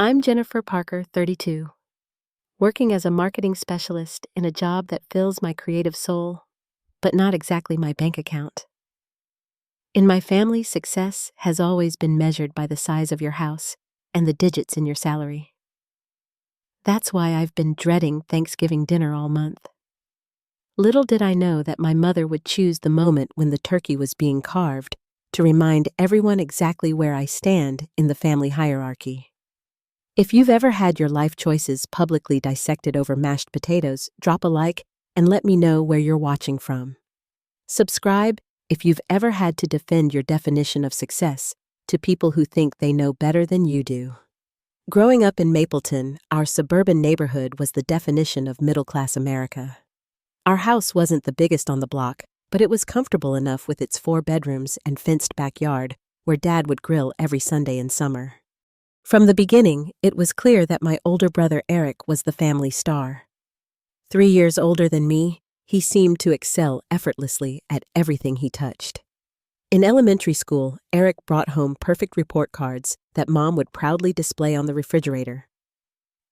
I'm Jennifer Parker, 32, working as a marketing specialist in a job that fills my creative soul, but not exactly my bank account. In my family, success has always been measured by the size of your house and the digits in your salary. That's why I've been dreading Thanksgiving dinner all month. Little did I know that my mother would choose the moment when the turkey was being carved to remind everyone exactly where I stand in the family hierarchy. If you've ever had your life choices publicly dissected over mashed potatoes, drop a like and let me know where you're watching from. Subscribe if you've ever had to defend your definition of success to people who think they know better than you do. Growing up in Mapleton, our suburban neighborhood was the definition of middle-class America. Our house wasn't the biggest on the block, but it was comfortable enough with its 4 bedrooms and fenced backyard where Dad would grill every Sunday in summer. From the beginning, it was clear that my older brother Eric was the family star. 3 years older than me, he seemed to excel effortlessly at everything he touched. In elementary school, Eric brought home perfect report cards that Mom would proudly display on the refrigerator.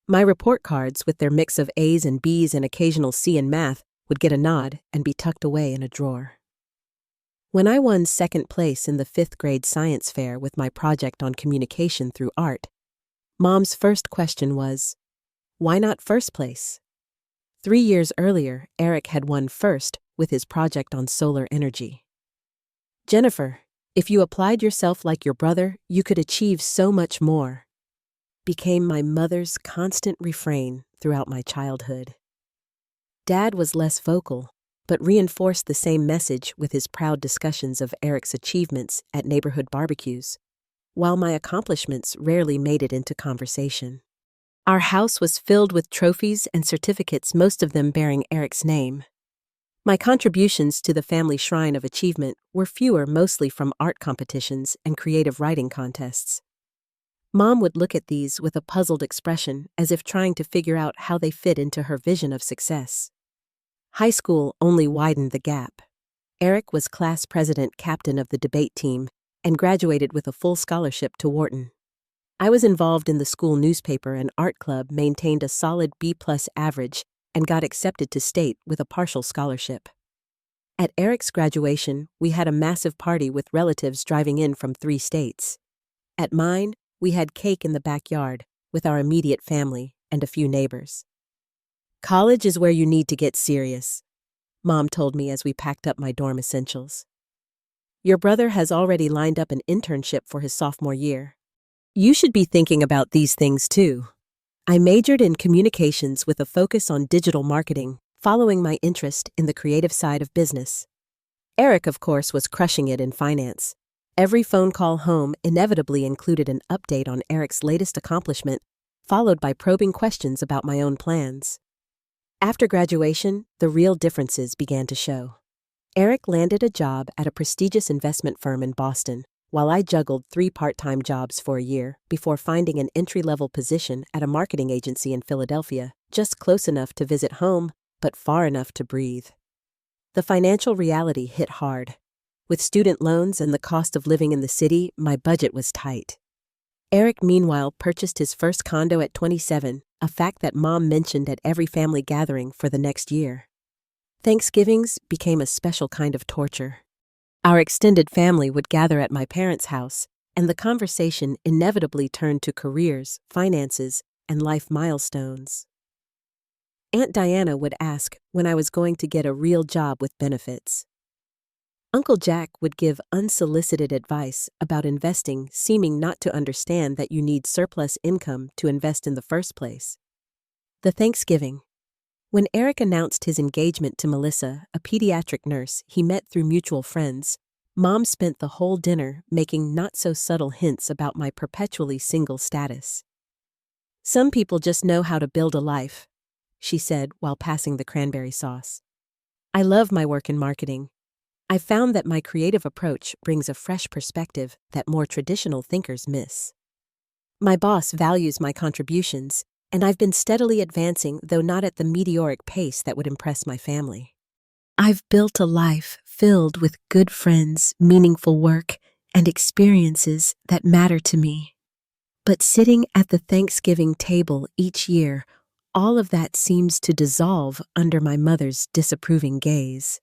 My report cards, with their mix of A's and B's and occasional C in math, would get a nod and be tucked away in a drawer. When I won second place in the 5th grade science fair with my project on communication through art, Mom's first question was, why not first place? 3 years earlier, Eric had won first with his project on solar energy. Jennifer, if you applied yourself like your brother, you could achieve so much more, became my mother's constant refrain throughout my childhood. Dad was less vocal, but reinforced the same message with his proud discussions of Eric's achievements at neighborhood barbecues, while my accomplishments rarely made it into conversation. Our house was filled with trophies and certificates, most of them bearing Eric's name. My contributions to the family shrine of achievement were fewer, mostly from art competitions and creative writing contests. Mom would look at these with a puzzled expression, as if trying to figure out how they fit into her vision of success. High school only widened the gap. Eric was class president captain of the debate team and graduated with a full scholarship to Wharton. I was involved in the school newspaper and art club, maintained a solid B+ average, and got accepted to state with a partial scholarship. At Eric's graduation, we had a massive party with relatives driving in from 3 states. At mine, we had cake in the backyard with our immediate family and a few neighbors. College is where you need to get serious, Mom told me as we packed up my dorm essentials. Your brother has already lined up an internship for his sophomore year. You should be thinking about these things too. I majored in communications with a focus on digital marketing, following my interest in the creative side of business. Eric, of course, was crushing it in finance. Every phone call home inevitably included an update on Eric's latest accomplishment, followed by probing questions about my own plans. After graduation, the real differences began to show. Eric landed a job at a prestigious investment firm in Boston, while I juggled 3 part-time jobs for a year before finding an entry-level position at a marketing agency in Philadelphia, just close enough to visit home, but far enough to breathe. The financial reality hit hard. With student loans and the cost of living in the city, my budget was tight. Eric, meanwhile, purchased his first condo at 27, a fact that Mom mentioned at every family gathering for the next year. Thanksgivings became a special kind of torture. Our extended family would gather at my parents' house, and the conversation inevitably turned to careers, finances, and life milestones. Aunt Diana would ask when I was going to get a real job with benefits. Uncle Jack would give unsolicited advice about investing, seeming not to understand that you need surplus income to invest in the first place. The Thanksgiving. When Eric announced his engagement to Melissa, a pediatric nurse he met through mutual friends, Mom spent the whole dinner making not-so-subtle hints about my perpetually single status. Some people just know how to build a life, she said while passing the cranberry sauce. I love my work in marketing. I found that my creative approach brings a fresh perspective that more traditional thinkers miss. My boss values my contributions, and I've been steadily advancing, though not at the meteoric pace that would impress my family. I've built a life filled with good friends, meaningful work, and experiences that matter to me. But sitting at the Thanksgiving table each year, all of that seems to dissolve under my mother's disapproving gaze.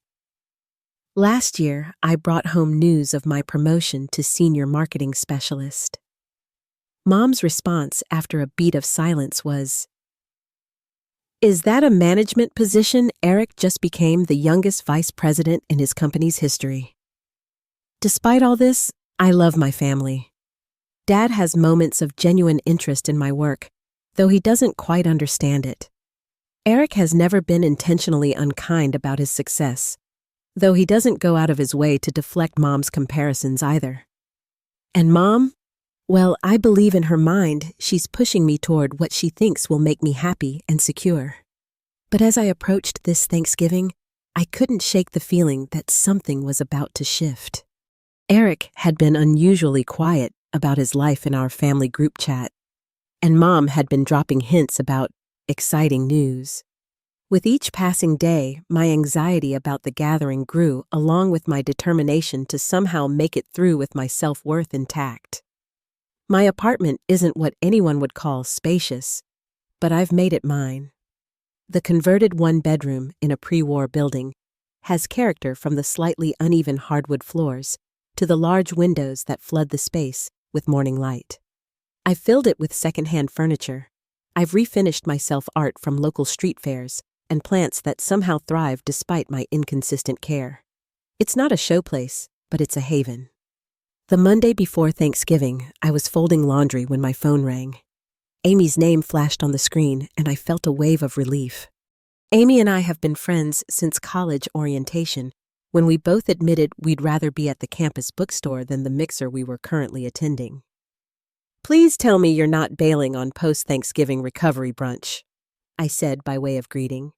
Last year, I brought home news of my promotion to senior marketing specialist. Mom's response after a beat of silence was, "Is that a management position? Eric just became the youngest vice president in his company's history." Despite all this, I love my family. Dad has moments of genuine interest in my work, though he doesn't quite understand it. Eric has never been intentionally unkind about his success, though he doesn't go out of his way to deflect Mom's comparisons either. And Mom? Well, I believe in her mind she's pushing me toward what she thinks will make me happy and secure. But as I approached this Thanksgiving, I couldn't shake the feeling that something was about to shift. Eric had been unusually quiet about his life in our family group chat, and Mom had been dropping hints about exciting news. With each passing day, my anxiety about the gathering grew, along with my determination to somehow make it through with my self-worth intact. My apartment isn't what anyone would call spacious, but I've made it mine. The converted one-bedroom in a pre-war building has character from the slightly uneven hardwood floors to the large windows that flood the space with morning light. I've filled it with secondhand furniture. I've refinished my self-art from local street fairs and plants that somehow thrive despite my inconsistent care. It's not a showplace, but it's a haven. The Monday before Thanksgiving, I was folding laundry when my phone rang. Amy's name flashed on the screen, and I felt a wave of relief. Amy and I have been friends since college orientation, when we both admitted we'd rather be at the campus bookstore than the mixer we were currently attending. "Please tell me you're not bailing on post-Thanksgiving recovery brunch," I said by way of greeting.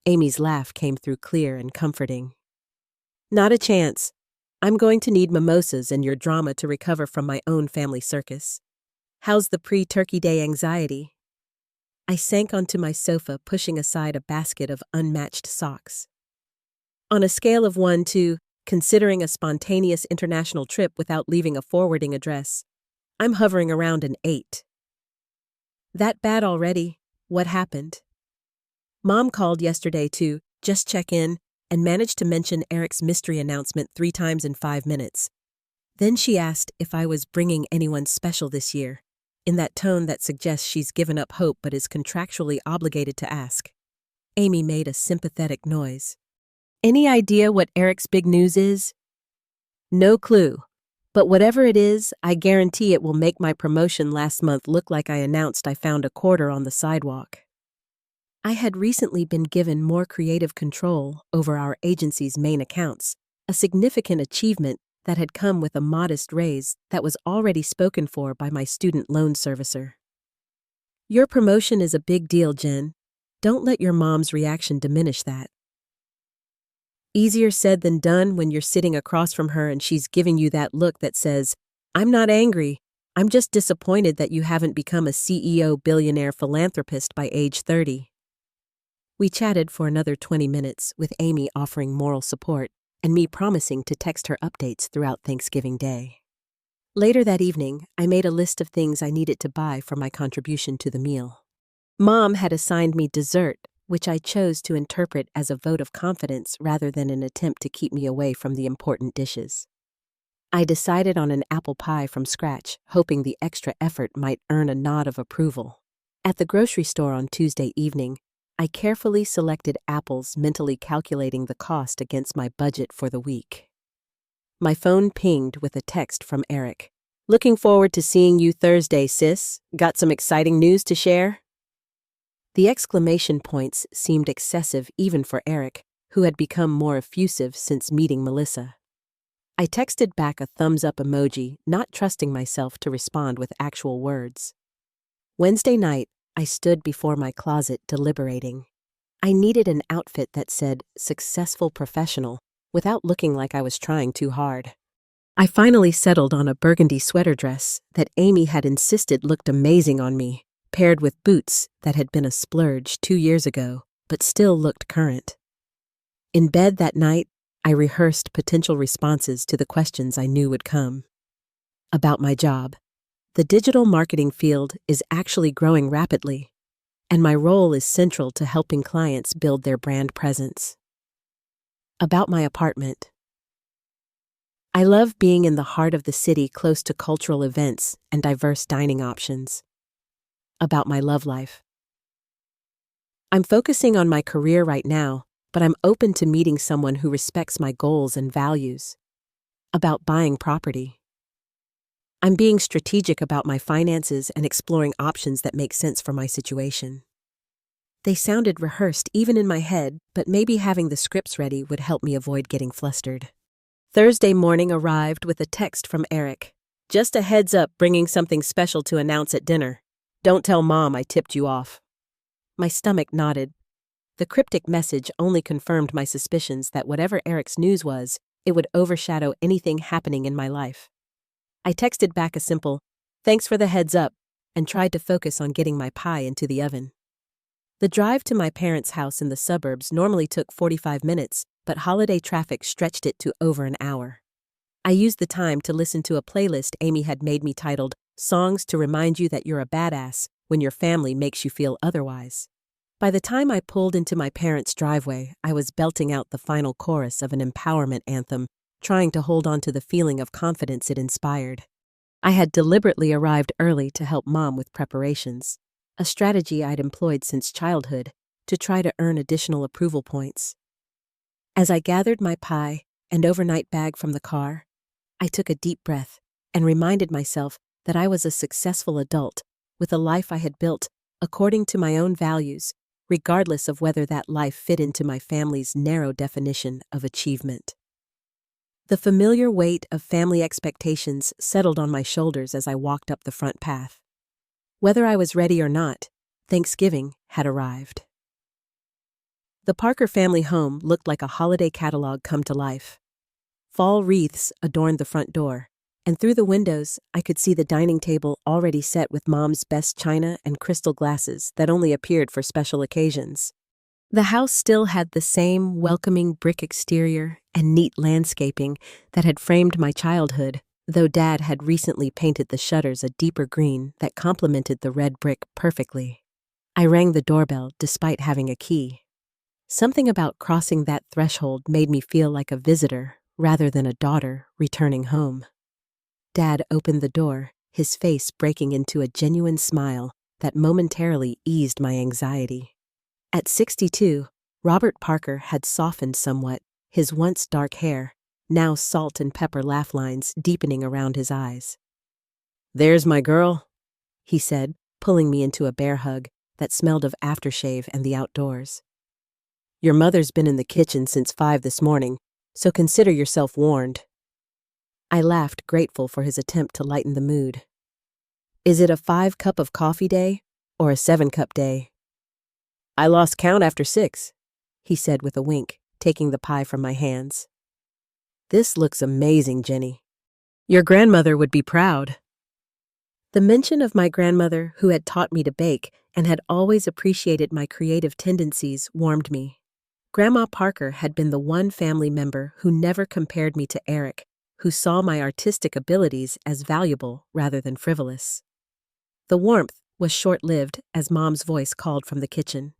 Amy's laugh came through clear and comforting. "Not a chance. I'm going to need mimosas and your drama to recover from my own family circus. How's the pre-Turkey Day anxiety?" I sank onto my sofa, pushing aside a basket of unmatched socks. On a scale of 1 to considering a spontaneous international trip without leaving a forwarding address, I'm hovering around an 8. "That bad already? What happened?" Mom called yesterday to just check in and managed to mention Eric's mystery announcement 3 times in 5 minutes. Then she asked if I was bringing anyone special this year, in that tone that suggests she's given up hope but is contractually obligated to ask. Amy made a sympathetic noise. "Any idea what Eric's big news is?" "No clue. But whatever it is, I guarantee it will make my promotion last month look like I announced I found a quarter on the sidewalk." I had recently been given more creative control over our agency's main accounts, a significant achievement that had come with a modest raise that was already spoken for by my student loan servicer. "Your promotion is a big deal, Jen. Don't let your mom's reaction diminish that." Easier said than done when you're sitting across from her and she's giving you that look that says, "I'm not angry. I'm just disappointed that you haven't become a CEO billionaire philanthropist by age 30. We chatted for another 20 minutes, with Amy offering moral support and me promising to text her updates throughout Thanksgiving Day. Later that evening, I made a list of things I needed to buy for my contribution to the meal. Mom had assigned me dessert, which I chose to interpret as a vote of confidence rather than an attempt to keep me away from the important dishes. I decided on an apple pie from scratch, hoping the extra effort might earn a nod of approval. At the grocery store on Tuesday evening, I carefully selected apples, mentally calculating the cost against my budget for the week. My phone pinged with a text from Eric. "Looking forward to seeing you Thursday, sis. Got some exciting news to share?" The exclamation points seemed excessive even for Eric, who had become more effusive since meeting Melissa. I texted back a thumbs-up emoji, not trusting myself to respond with actual words. Wednesday night, I stood before my closet deliberating. I needed an outfit that said "successful professional" without looking like I was trying too hard. I finally settled on a burgundy sweater dress that Amy had insisted looked amazing on me, paired with boots that had been a splurge 2 years ago, but still looked current. In bed that night, I rehearsed potential responses to the questions I knew would come. About my job. The digital marketing field is actually growing rapidly, and my role is central to helping clients build their brand presence. About my apartment. I love being in the heart of the city close to cultural events and diverse dining options. About my love life. I'm focusing on my career right now, but I'm open to meeting someone who respects my goals and values. About buying property. I'm being strategic about my finances and exploring options that make sense for my situation. They sounded rehearsed even in my head, but maybe having the scripts ready would help me avoid getting flustered. Thursday morning arrived with a text from Eric. Just a heads up, bringing something special to announce at dinner. Don't tell Mom I tipped you off. My stomach nodded. The cryptic message only confirmed my suspicions that whatever Eric's news was, it would overshadow anything happening in my life. I texted back a simple, "Thanks for the heads up," and tried to focus on getting my pie into the oven. The drive to my parents' house in the suburbs normally took 45 minutes, but holiday traffic stretched it to over an hour. I used the time to listen to a playlist Amy had made me titled, "Songs to Remind You That You're a Badass When Your Family Makes You Feel Otherwise." By the time I pulled into my parents' driveway, I was belting out the final chorus of an empowerment anthem, trying to hold on to the feeling of confidence it inspired. I had deliberately arrived early to help Mom with preparations, a strategy I'd employed since childhood to try to earn additional approval points. As I gathered my pie and overnight bag from the car, I took a deep breath and reminded myself that I was a successful adult with a life I had built according to my own values, regardless of whether that life fit into my family's narrow definition of achievement. The familiar weight of family expectations settled on my shoulders as I walked up the front path. Whether I was ready or not, Thanksgiving had arrived. The Parker family home looked like a holiday catalog come to life. Fall wreaths adorned the front door, and through the windows I could see the dining table already set with Mom's best china and crystal glasses that only appeared for special occasions. The house still had the same welcoming brick exterior and neat landscaping that had framed my childhood, though Dad had recently painted the shutters a deeper green that complemented the red brick perfectly. I rang the doorbell despite having a key. Something about crossing that threshold made me feel like a visitor rather than a daughter returning home. Dad opened the door, his face breaking into a genuine smile that momentarily eased my anxiety. At 62, Robert Parker had softened somewhat, his once dark hair, now salt and pepper laugh lines deepening around his eyes. "There's my girl," he said, pulling me into a bear hug that smelled of aftershave and the outdoors. "Your mother's been in the kitchen since 5 this morning, so consider yourself warned." I laughed, grateful for his attempt to lighten the mood. "Is it a 5-cup of coffee day or a 7-cup day?" "I lost count after 6, he said with a wink, taking the pie from my hands. "This looks amazing, Jenny. Your grandmother would be proud." The mention of my grandmother, who had taught me to bake and had always appreciated my creative tendencies, warmed me. Grandma Parker had been the one family member who never compared me to Eric, who saw my artistic abilities as valuable rather than frivolous. The warmth was short-lived as Mom's voice called from the kitchen.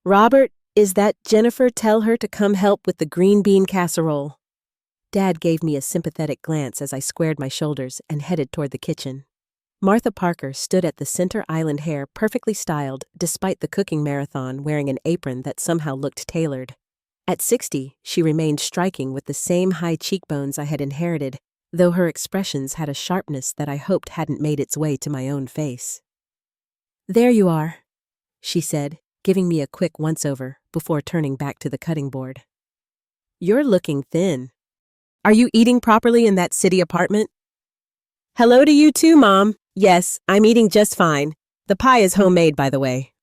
"Robert, is that Jennifer? Tell her to come help with the green bean casserole." Dad gave me a sympathetic glance as I squared my shoulders and headed toward the kitchen. Martha Parker stood at the center island hair perfectly styled despite the cooking marathon, wearing an apron that somehow looked tailored. At 60, she remained striking with the same high cheekbones I had inherited, though her expressions had a sharpness that I hoped hadn't made its way to my own face. "There you are," she said, giving me a quick once-over before turning back to the cutting board. "You're looking thin. Are you eating properly in that city apartment?" "Hello to you too, Mom. Yes, I'm eating just fine. The pie is homemade, by the way."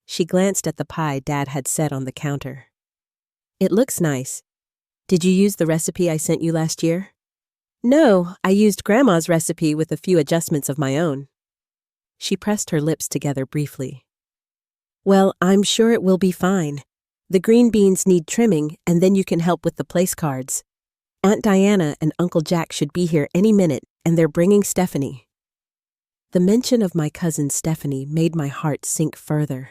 She glanced at the pie Dad had set on the counter. "It looks nice. Did you use the recipe I sent you last year?" "No, I used Grandma's recipe with a few adjustments of my own." She pressed her lips together briefly. "Well, I'm sure it will be fine. The green beans need trimming, and then you can help with the place cards. Aunt Diana and Uncle Jack should be here any minute, and they're bringing Stephanie." The mention of my cousin Stephanie made my heart sink further.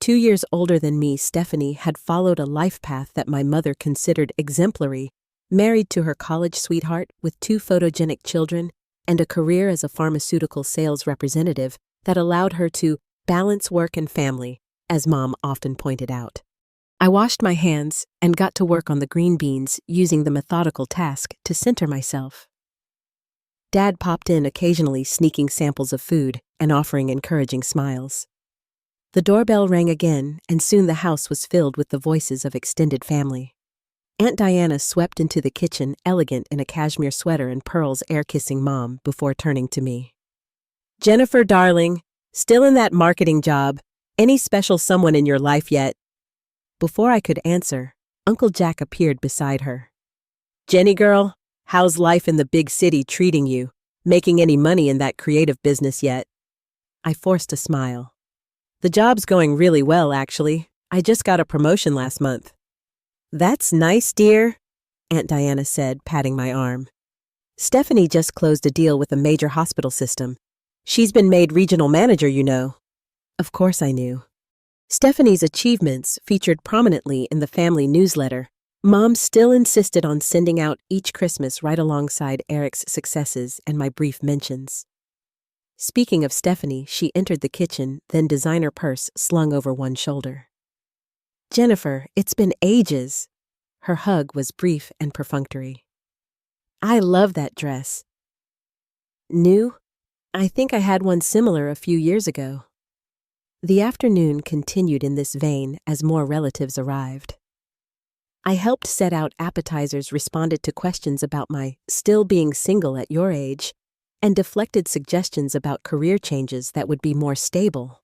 2 years older than me, Stephanie had followed a life path that my mother considered exemplary, married to her college sweetheart with 2 photogenic children and a career as a pharmaceutical sales representative that allowed her to balance work and family, as Mom often pointed out. I washed my hands and got to work on the green beans, using the methodical task to center myself. Dad popped in occasionally, sneaking samples of food and offering encouraging smiles. The doorbell rang again, and soon the house was filled with the voices of extended family. Aunt Diana swept into the kitchen, elegant in a cashmere sweater and pearls, air-kissing Mom before turning to me. "Jennifer, darling, still in that marketing job? Any special someone in your life yet?" Before I could answer, Uncle Jack appeared beside her. "Jenny girl, how's life in the big city treating you? Making any money in that creative business yet?" I forced a smile. "The job's going really well, actually. I just got a promotion last month." "That's nice, dear," Aunt Diana said, patting my arm. "Stephanie just closed a deal with a major hospital system. She's been made regional manager, you know." Of course I knew. Stephanie's achievements featured prominently in the family newsletter. Mom still insisted on sending out each Christmas right alongside Eric's successes and my brief mentions. Speaking of Stephanie, she entered the kitchen, then designer purse slung over one shoulder. "Jennifer, it's been ages." Her hug was brief and perfunctory. "I love that dress." "New? I think I had one similar a few years ago." The afternoon continued in this vein as more relatives arrived. I helped set out appetizers, responded to questions about my still being single at your age, and deflected suggestions about career changes that would be more stable.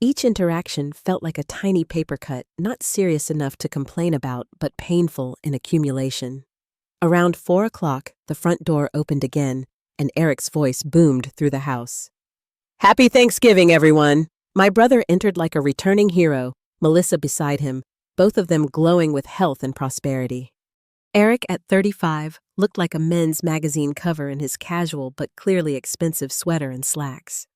Each interaction felt like a tiny paper cut, not serious enough to complain about, but painful in accumulation. Around 4 o'clock, the front door opened again, and Eric's voice boomed through the house. "Happy Thanksgiving, everyone!" My brother entered like a returning hero, Melissa beside him, both of them glowing with health and prosperity. Eric, at 35, looked like a men's magazine cover in his casual but clearly expensive sweater and slacks.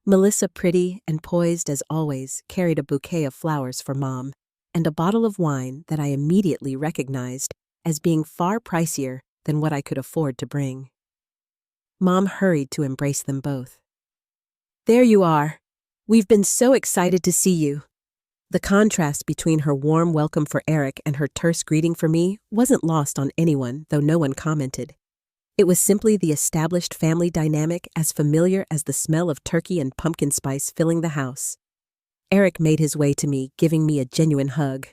Melissa, pretty and poised as always, carried a bouquet of flowers for Mom and a bottle of wine that I immediately recognized as being far pricier than what I could afford to bring. Mom hurried to embrace them both. "There you are. We've been so excited to see you." The contrast between her warm welcome for Eric and her terse greeting for me wasn't lost on anyone, though no one commented. It was simply the established family dynamic, as familiar as the smell of turkey and pumpkin spice filling the house. Eric made his way to me, giving me a genuine hug.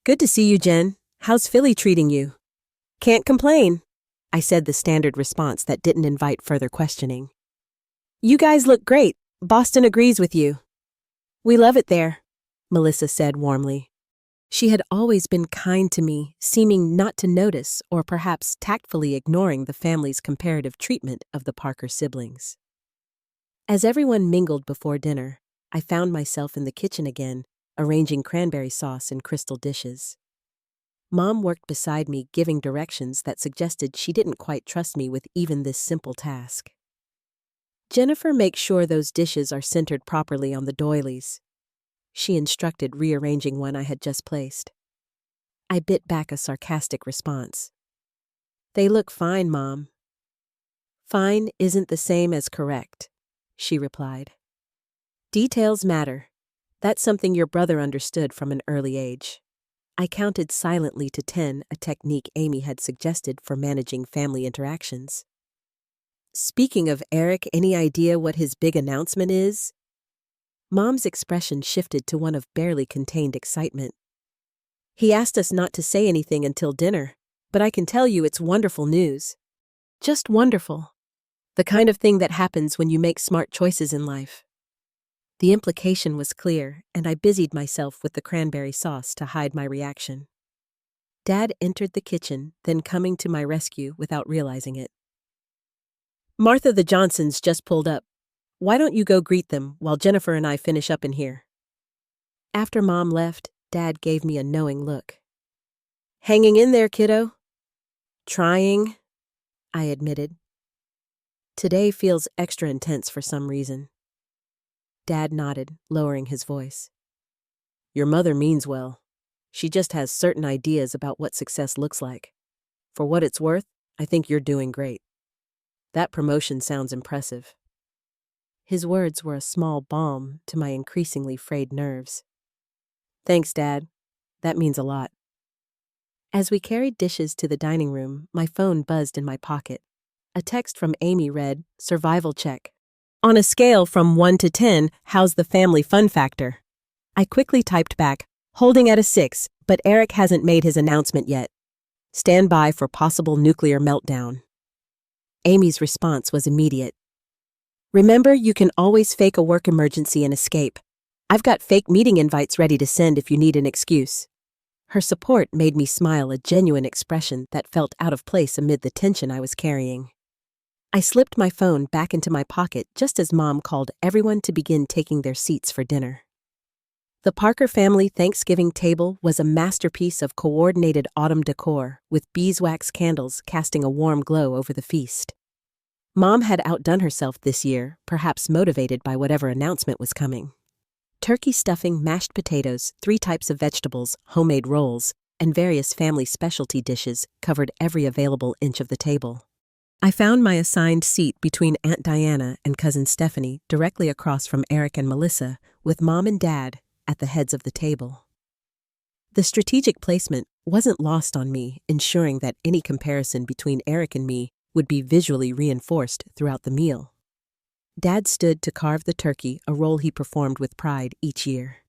"Good to see you, Jen. How's Philly treating you?" "Can't complain," I said, the standard response that didn't invite further questioning. "You guys look great. Boston agrees with you." "We love it there," Melissa said warmly. She had always been kind to me, seeming not to notice or perhaps tactfully ignoring the family's comparative treatment of the Parker siblings. As everyone mingled before dinner, I found myself in the kitchen again, arranging cranberry sauce in crystal dishes. Mom worked beside me, giving directions that suggested she didn't quite trust me with even this simple task. "Jennifer, make sure those dishes are centered properly on the doilies," she instructed, rearranging one I had just placed. I bit back a sarcastic response. "They look fine, Mom." "Fine isn't the same as correct," she replied. "Details matter. That's something your brother understood from an early age." I counted silently to 10, a technique Amy had suggested for managing family interactions. "Speaking of Eric, any idea what his big announcement is?" Mom's expression shifted to one of barely contained excitement. "He asked us not to say anything until dinner, but I can tell you it's wonderful news." Just wonderful. The kind of thing that happens when you make smart choices in life. The implication was clear, and I busied myself with the cranberry sauce to hide my reaction. Dad entered the kitchen, then coming to my rescue without realizing it. "Martha, the Johnsons just pulled up. Why don't you go greet them while Jennifer and I finish up in here?" After Mom left, Dad gave me a knowing look. "Hanging in there, kiddo?" "Trying," I admitted. Today feels extra intense for some reason. Dad nodded, lowering his voice. Your mother means well. She just has certain ideas about what success looks like. For what it's worth, I think you're doing great. That promotion sounds impressive. His words were a small balm to my increasingly frayed nerves. Thanks, Dad. That means a lot. As we carried dishes to the dining room, my phone buzzed in my pocket. A text from Amy read, "Survival check. On a scale from 1 to 10, how's the family fun factor?" I quickly typed back, holding at a 6, but Eric hasn't made his announcement yet. Stand by for possible nuclear meltdown. Amy's response was immediate. Remember, you can always fake a work emergency and escape. I've got fake meeting invites ready to send if you need an excuse. Her support made me smile, a genuine expression that felt out of place amid the tension I was carrying. I slipped my phone back into my pocket just as Mom called everyone to begin taking their seats for dinner. The Parker family Thanksgiving table was a masterpiece of coordinated autumn decor, with beeswax candles casting a warm glow over the feast. Mom had outdone herself this year, perhaps motivated by whatever announcement was coming. Turkey stuffing, mashed potatoes, 3 types of vegetables, homemade rolls, and various family specialty dishes covered every available inch of the table. I found my assigned seat between Aunt Diana and Cousin Stephanie, directly across from Eric and Melissa, with Mom and Dad at the heads of the table. The strategic placement wasn't lost on me, ensuring that any comparison between Eric and me would be visually reinforced throughout the meal. Dad stood to carve the turkey, a role he performed with pride each year.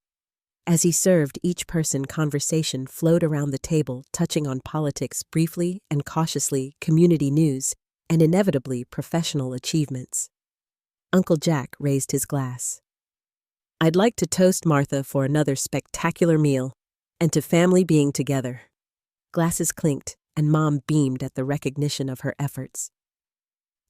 As he served each person, conversation flowed around the table, touching on politics briefly and cautiously, community news, and inevitably professional achievements. Uncle Jack raised his glass. I'd like to toast Martha for another spectacular meal, and to family being together. Glasses clinked, and Mom beamed at the recognition of her efforts.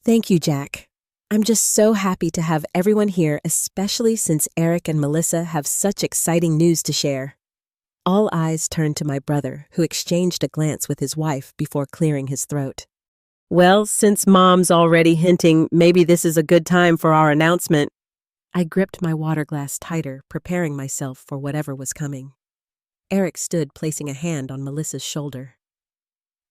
Thank you, Jack. I'm just so happy to have everyone here, especially since Eric and Melissa have such exciting news to share. All eyes turned to my brother, who exchanged a glance with his wife before clearing his throat. Well, since Mom's already hinting, maybe this is a good time for our announcement. I gripped my water glass tighter, preparing myself for whatever was coming. Eric stood, placing a hand on Melissa's shoulder.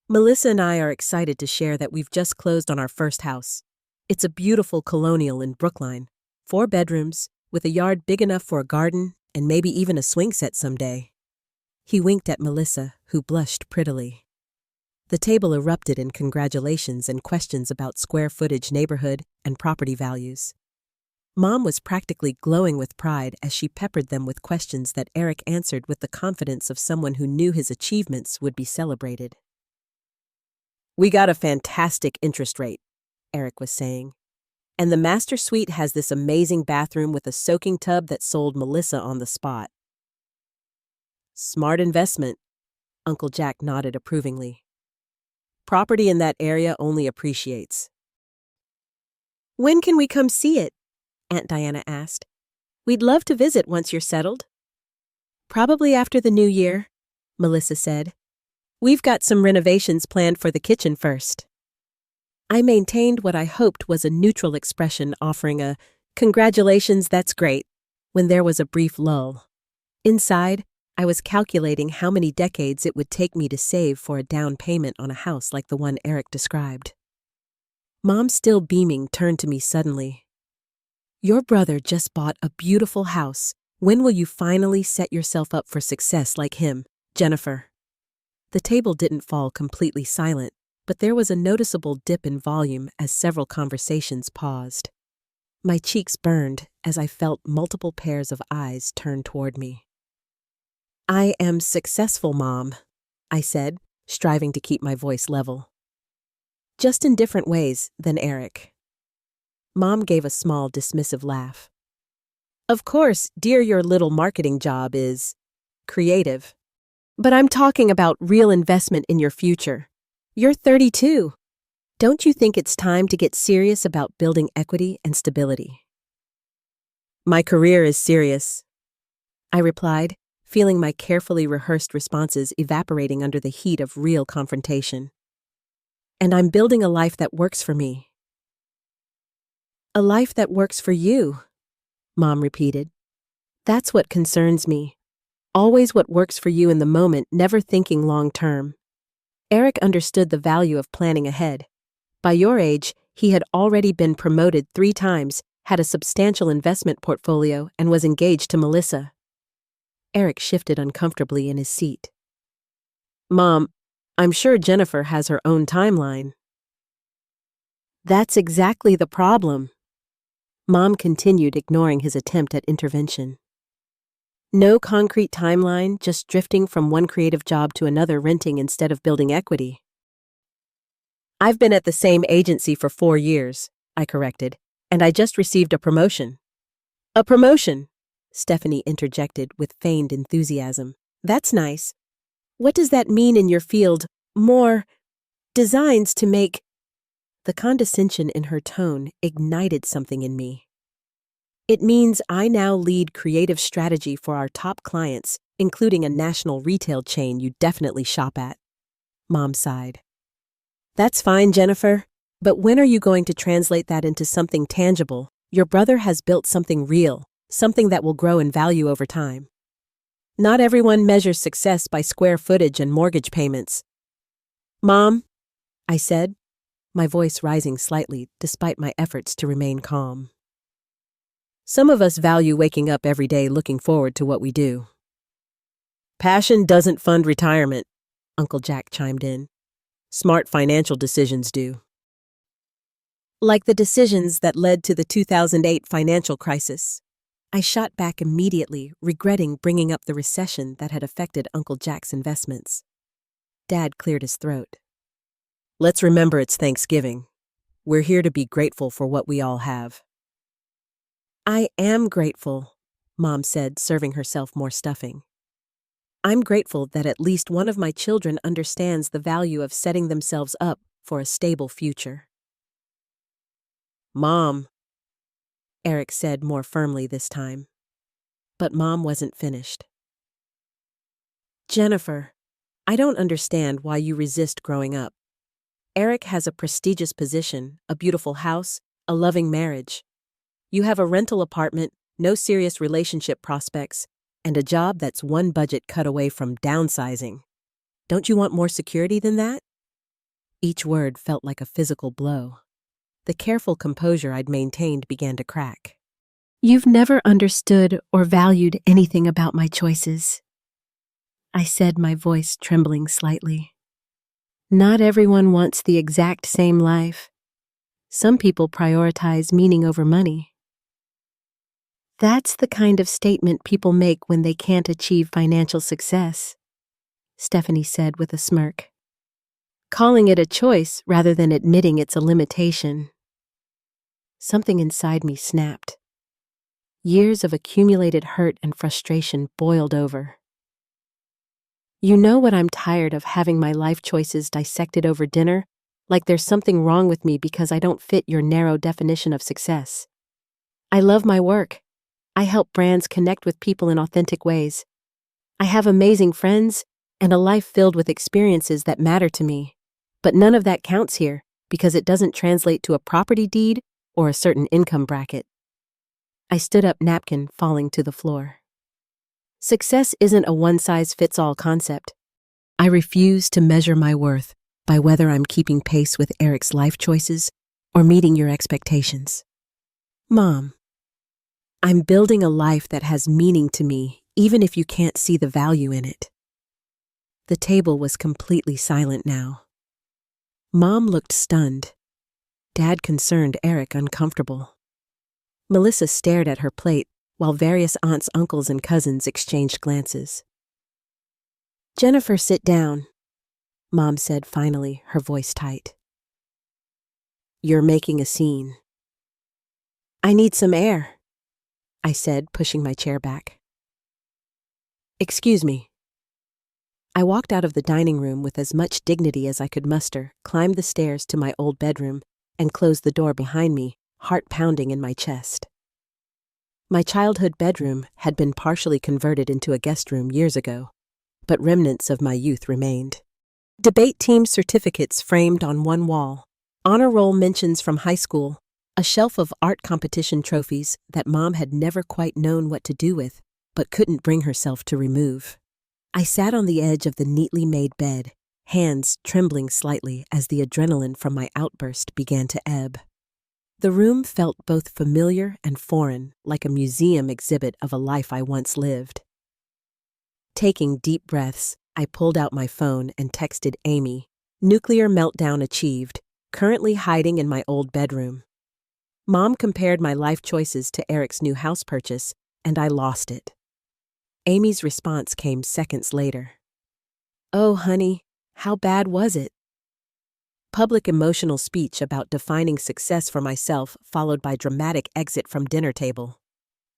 Melissa and I are excited to share that we've just closed on our first house. It's a beautiful colonial in Brookline, 4 bedrooms, with a yard big enough for a garden and maybe even a swing set someday. He winked at Melissa, who blushed prettily. The table erupted in congratulations and questions about square footage, neighborhood, and property values. Mom was practically glowing with pride as she peppered them with questions that Eric answered with the confidence of someone who knew his achievements would be celebrated. We got a fantastic interest rate, Eric was saying. And the master suite has this amazing bathroom with a soaking tub that sold Melissa on the spot. Smart investment, Uncle Jack nodded approvingly. Property in that area only appreciates. When can we come see it? Aunt Diana asked. We'd love to visit once you're settled. Probably after the new year, Melissa said. We've got some renovations planned for the kitchen first. I maintained what I hoped was a neutral expression, offering a "congratulations, that's great," when there was a brief lull. Inside, I was calculating how many decades it would take me to save for a down payment on a house like the one Eric described. Mom, still beaming, turned to me suddenly. Your brother just bought a beautiful house. When will you finally set yourself up for success like him, Jennifer? The table didn't fall completely silent, but there was a noticeable dip in volume as several conversations paused. My cheeks burned as I felt multiple pairs of eyes turn toward me. I am successful, Mom, I said, striving to keep my voice level. Just in different ways than Eric. Mom gave a small, dismissive laugh. Of course, dear, your little marketing job is creative. But I'm talking about real investment in your future. You're 32. Don't you think it's time to get serious about building equity and stability? My career is serious, I replied, feeling my carefully rehearsed responses evaporating under the heat of real confrontation. And I'm building a life that works for me. A life that works for you, Mom repeated. That's what concerns me. Always what works for you in the moment, never thinking long term. Eric understood the value of planning ahead. By your age, he had already been promoted 3 times, had a substantial investment portfolio, and was engaged to Melissa. Eric shifted uncomfortably in his seat. Mom, I'm sure Jennifer has her own timeline. That's exactly the problem. Mom continued, ignoring his attempt at intervention. No concrete timeline, just drifting from one creative job to another, renting instead of building equity. I've been at the same agency for 4 years, I corrected, and I just received a promotion. A promotion, Stephanie interjected with feigned enthusiasm. That's nice. What does that mean in your field? More designs to make... The condescension in her tone ignited something in me. It means I now lead creative strategy for our top clients, including a national retail chain you definitely shop at. Mom sighed. That's fine, Jennifer, but when are you going to translate that into something tangible? Your brother has built something real, something that will grow in value over time. Not everyone measures success by square footage and mortgage payments. Mom, I said, my voice rising slightly despite my efforts to remain calm. Some of us value waking up every day looking forward to what we do. Passion doesn't fund retirement, Uncle Jack chimed in. Smart financial decisions do. Like the decisions that led to the 2008 financial crisis. I shot back immediately, regretting bringing up the recession that had affected Uncle Jack's investments. Dad cleared his throat. Let's remember it's Thanksgiving. We're here to be grateful for what we all have. I am grateful, Mom said, serving herself more stuffing. I'm grateful that at least one of my children understands the value of setting themselves up for a stable future. Mom, Eric said more firmly this time. But Mom wasn't finished. Jennifer, I don't understand why you resist growing up. Eric has a prestigious position, a beautiful house, a loving marriage. You have a rental apartment, no serious relationship prospects, and a job that's one budget cut away from downsizing. Don't you want more security than that? Each word felt like a physical blow. The careful composure I'd maintained began to crack. You've never understood or valued anything about my choices, I said, my voice trembling slightly. Not everyone wants the exact same life. Some people prioritize meaning over money. That's the kind of statement people make when they can't achieve financial success, Stephanie said with a smirk. Calling it a choice rather than admitting it's a limitation. Something inside me snapped. Years of accumulated hurt and frustration boiled over. You know what, I'm tired of having my life choices dissected over dinner, like there's something wrong with me because I don't fit your narrow definition of success. I love my work. I help brands connect with people in authentic ways. I have amazing friends and a life filled with experiences that matter to me. But none of that counts here because it doesn't translate to a property deed or a certain income bracket. I stood up, napkin falling to the floor. Success isn't a one-size-fits-all concept. I refuse to measure my worth by whether I'm keeping pace with Eric's life choices or meeting your expectations. Mom, I'm building a life that has meaning to me, even if you can't see the value in it. The table was completely silent now. Mom looked stunned. Dad concerned, Eric uncomfortable. Melissa stared at her plate while various aunts, uncles, and cousins exchanged glances. Jennifer, sit down, Mom said finally, her voice tight. You're making a scene. I need some air, I said, pushing my chair back. Excuse me. I walked out of the dining room with as much dignity as I could muster, climbed the stairs to my old bedroom, and closed the door behind me, heart pounding in my chest. My childhood bedroom had been partially converted into a guest room years ago, but remnants of my youth remained. Debate team certificates framed on one wall, honor roll mentions from high school, A shelf of art competition trophies that Mom had never quite known what to do with, but couldn't bring herself to remove. I sat on the edge of the neatly made bed, hands trembling slightly as the adrenaline from my outburst began to ebb. The room felt both familiar and foreign, like a museum exhibit of a life I once lived. Taking deep breaths, I pulled out my phone and texted Amy, "Nuclear meltdown achieved, currently hiding in my old bedroom." Mom compared my life choices to Eric's new house purchase, and I lost it. Amy's response came seconds later. "Oh, honey, how bad was it?" Public emotional speech about defining success for myself followed by dramatic exit from dinner table.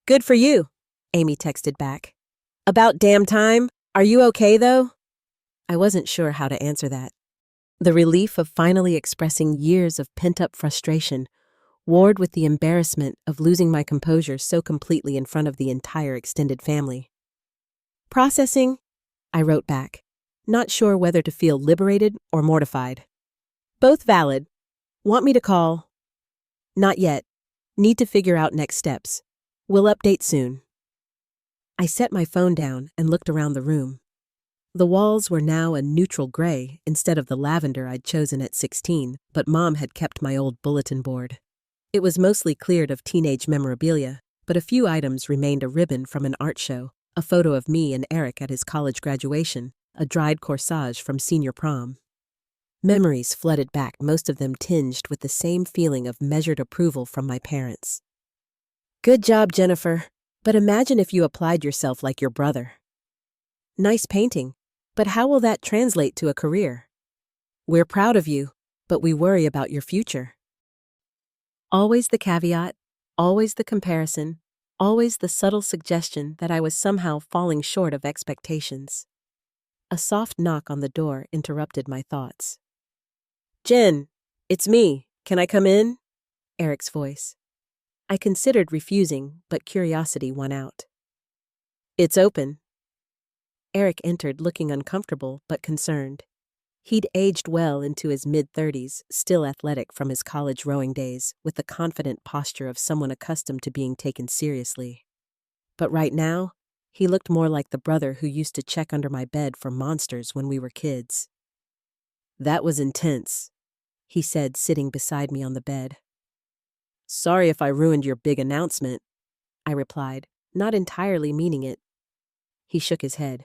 "Good for you," Amy texted back. "About damn time. Are you okay, though?" I wasn't sure how to answer that. The relief of finally expressing years of pent-up frustration warred with the embarrassment of losing my composure so completely in front of the entire extended family. "Processing," I wrote back, not sure whether to feel liberated or mortified. "Both valid. Want me to call?" "Not yet. Need to figure out next steps. We'll update soon." I set my phone down and looked around the room. The walls were now a neutral gray instead of the lavender I'd chosen at 16, but Mom had kept my old bulletin board. It was mostly cleared of teenage memorabilia, but a few items remained: a ribbon from an art show, a photo of me and Eric at his college graduation, a dried corsage from senior prom. Memories flooded back, most of them tinged with the same feeling of measured approval from my parents. "Good job, Jennifer, but imagine if you applied yourself like your brother." "Nice painting, but how will that translate to a career?" "We're proud of you, but we worry about your future." Always the caveat, always the comparison, always the subtle suggestion that I was somehow falling short of expectations. A soft knock on the door interrupted my thoughts. "Jen, it's me. Can I come in?" Eric's voice. I considered refusing, but curiosity won out. "It's open." Eric entered looking uncomfortable but concerned. He'd aged well into his mid-30s, still athletic from his college rowing days, with the confident posture of someone accustomed to being taken seriously. But right now, he looked more like the brother who used to check under my bed for monsters when we were kids. "That was intense," he said, sitting beside me on the bed. "Sorry if I ruined your big announcement," I replied, not entirely meaning it. He shook his head.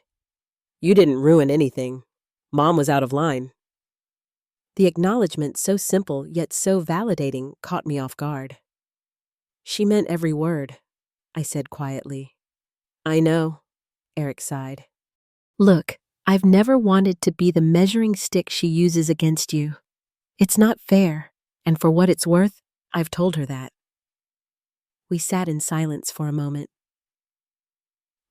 "You didn't ruin anything. Mom was out of line." The acknowledgement, so simple yet so validating, caught me off guard. "She meant every word," I said quietly. "I know," Eric sighed. "Look, I've never wanted to be the measuring stick she uses against you. It's not fair, and for what it's worth, I've told her that." We sat in silence for a moment.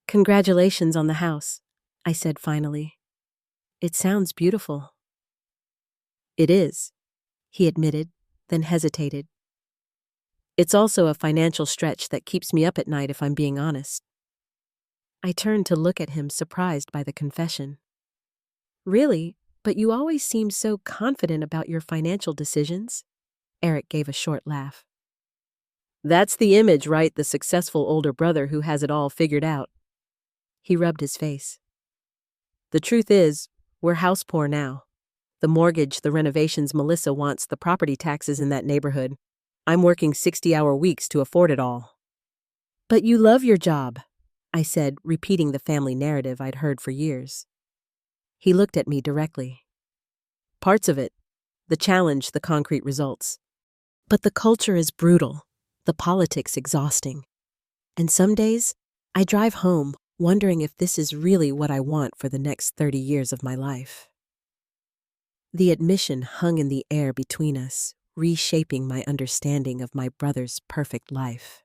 "Congratulations on the house," I said finally. "It sounds beautiful." "It is," he admitted, then hesitated. "It's also a financial stretch that keeps me up at night, if I'm being honest." I turned to look at him, surprised by the confession. "Really? But you always seem so confident about your financial decisions." Eric gave a short laugh. "That's the image, right? The successful older brother who has it all figured out." He rubbed his face. "The truth is, we're house poor now. The mortgage, the renovations Melissa wants, the property taxes in that neighborhood. I'm working 60-hour weeks to afford it all." "But you love your job," I said, repeating the family narrative I'd heard for years. He looked at me directly. "Parts of it. The challenge, the concrete results. But the culture is brutal, the politics exhausting. And some days, I drive home wondering if this is really what I want for the next 30 years of my life." The admission hung in the air between us, reshaping my understanding of my brother's perfect life.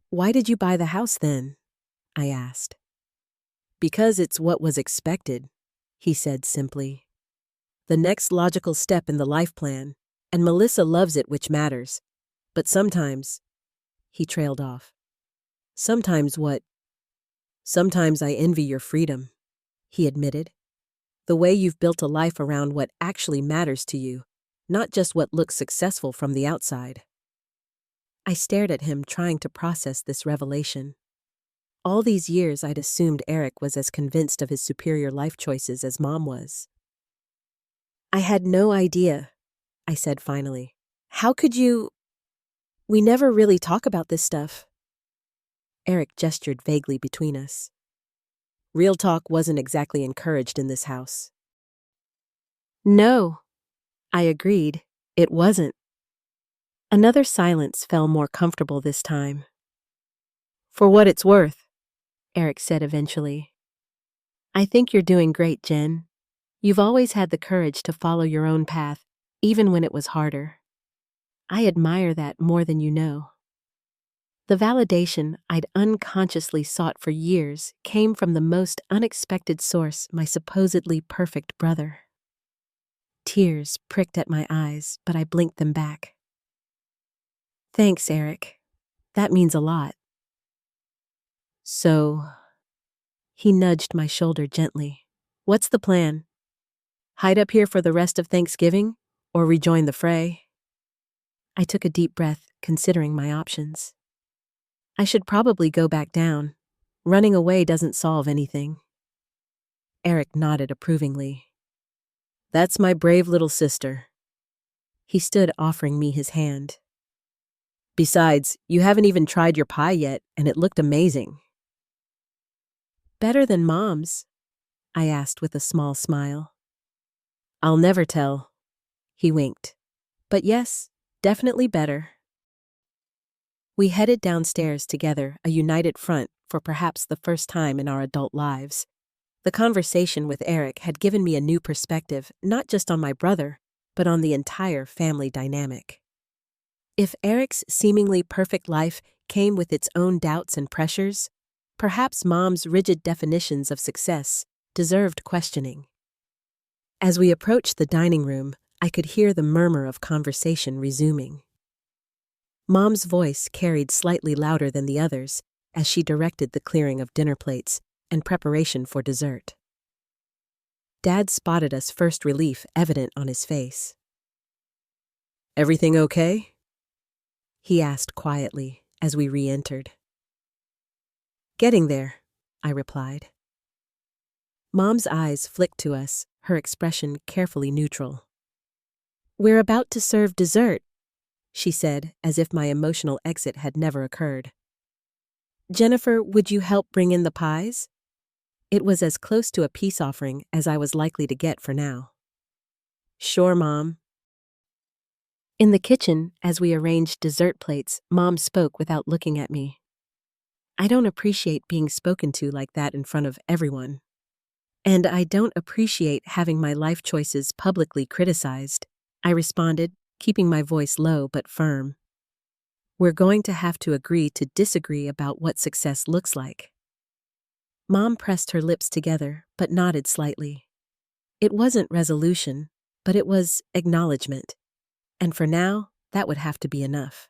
"Why did you buy the house then?" I asked. "Because it's what was expected," he said simply. "The next logical step in the life plan, and Melissa loves it, which matters. But sometimes," he trailed off. "Sometimes what?" "Sometimes I envy your freedom," he admitted. "The way you've built a life around what actually matters to you, not just what looks successful from the outside. I stared at him, trying to process this revelation. All these years I'd assumed Eric was as convinced of his superior life choices as Mom was. I had no idea, I said finally. How could you? We never really talk about this stuff. Eric gestured vaguely between us. Real talk wasn't exactly encouraged in this house. No, I agreed. It wasn't. Another silence fell, more comfortable this time. For what it's worth, Eric said eventually. I think you're doing great, Jen. You've always had the courage to follow your own path, even when it was harder. I admire that more than you know. The validation I'd unconsciously sought for years came from the most unexpected source, my supposedly perfect brother. Tears pricked at my eyes, but I blinked them back. Thanks, Eric. That means a lot. So, he nudged my shoulder gently. What's the plan? Hide up here for the rest of Thanksgiving, or rejoin the fray? I took a deep breath, considering my options. I should probably go back down. Running away doesn't solve anything. Eric nodded approvingly. That's my brave little sister. He stood, offering me his hand. Besides, you haven't even tried your pie yet, and it looked amazing. Better than Mom's? I asked with a small smile. I'll never tell. He winked. But yes, definitely better. We headed downstairs together, a united front for perhaps the first time in our adult lives. The conversation with Eric had given me a new perspective, not just on my brother, but on the entire family dynamic. If Eric's seemingly perfect life came with its own doubts and pressures, perhaps Mom's rigid definitions of success deserved questioning. As we approached the dining room, I could hear the murmur of conversation resuming. Mom's voice carried slightly louder than the others as she directed the clearing of dinner plates and preparation for dessert. Dad spotted us, first relief evident on his face. Everything okay? He asked quietly as we re-entered. Getting there, I replied. Mom's eyes flicked to us, her expression carefully neutral. We're about to serve dessert, she said, as if my emotional exit had never occurred. Jennifer, would you help bring in the pies? It was as close to a peace offering as I was likely to get for now. Sure, Mom. In the kitchen, as we arranged dessert plates, Mom spoke without looking at me. I don't appreciate being spoken to like that in front of everyone. And I don't appreciate having my life choices publicly criticized, I responded, keeping my voice low but firm. We're going to have to agree to disagree about what success looks like. Mom pressed her lips together, but nodded slightly. It wasn't resolution, but it was acknowledgement. And for now, that would have to be enough.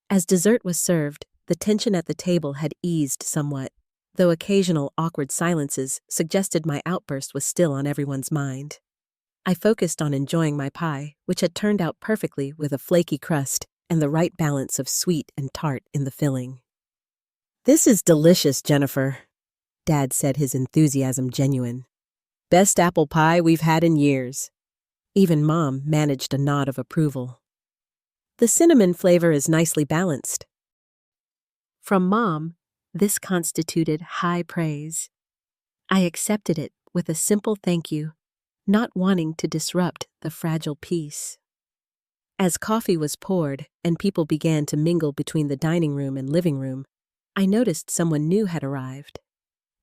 As dessert was served, the tension at the table had eased somewhat, though occasional awkward silences suggested my outburst was still on everyone's mind. I focused on enjoying my pie, which had turned out perfectly with a flaky crust and the right balance of sweet and tart in the filling. This is delicious, Jennifer, Dad said, his enthusiasm genuine. Best apple pie we've had in years. Even Mom managed a nod of approval. The cinnamon flavor is nicely balanced. From Mom, this constituted high praise. I accepted it with a simple thank you, not wanting to disrupt the fragile peace. As coffee was poured and people began to mingle between the dining room and living room, I noticed someone new had arrived.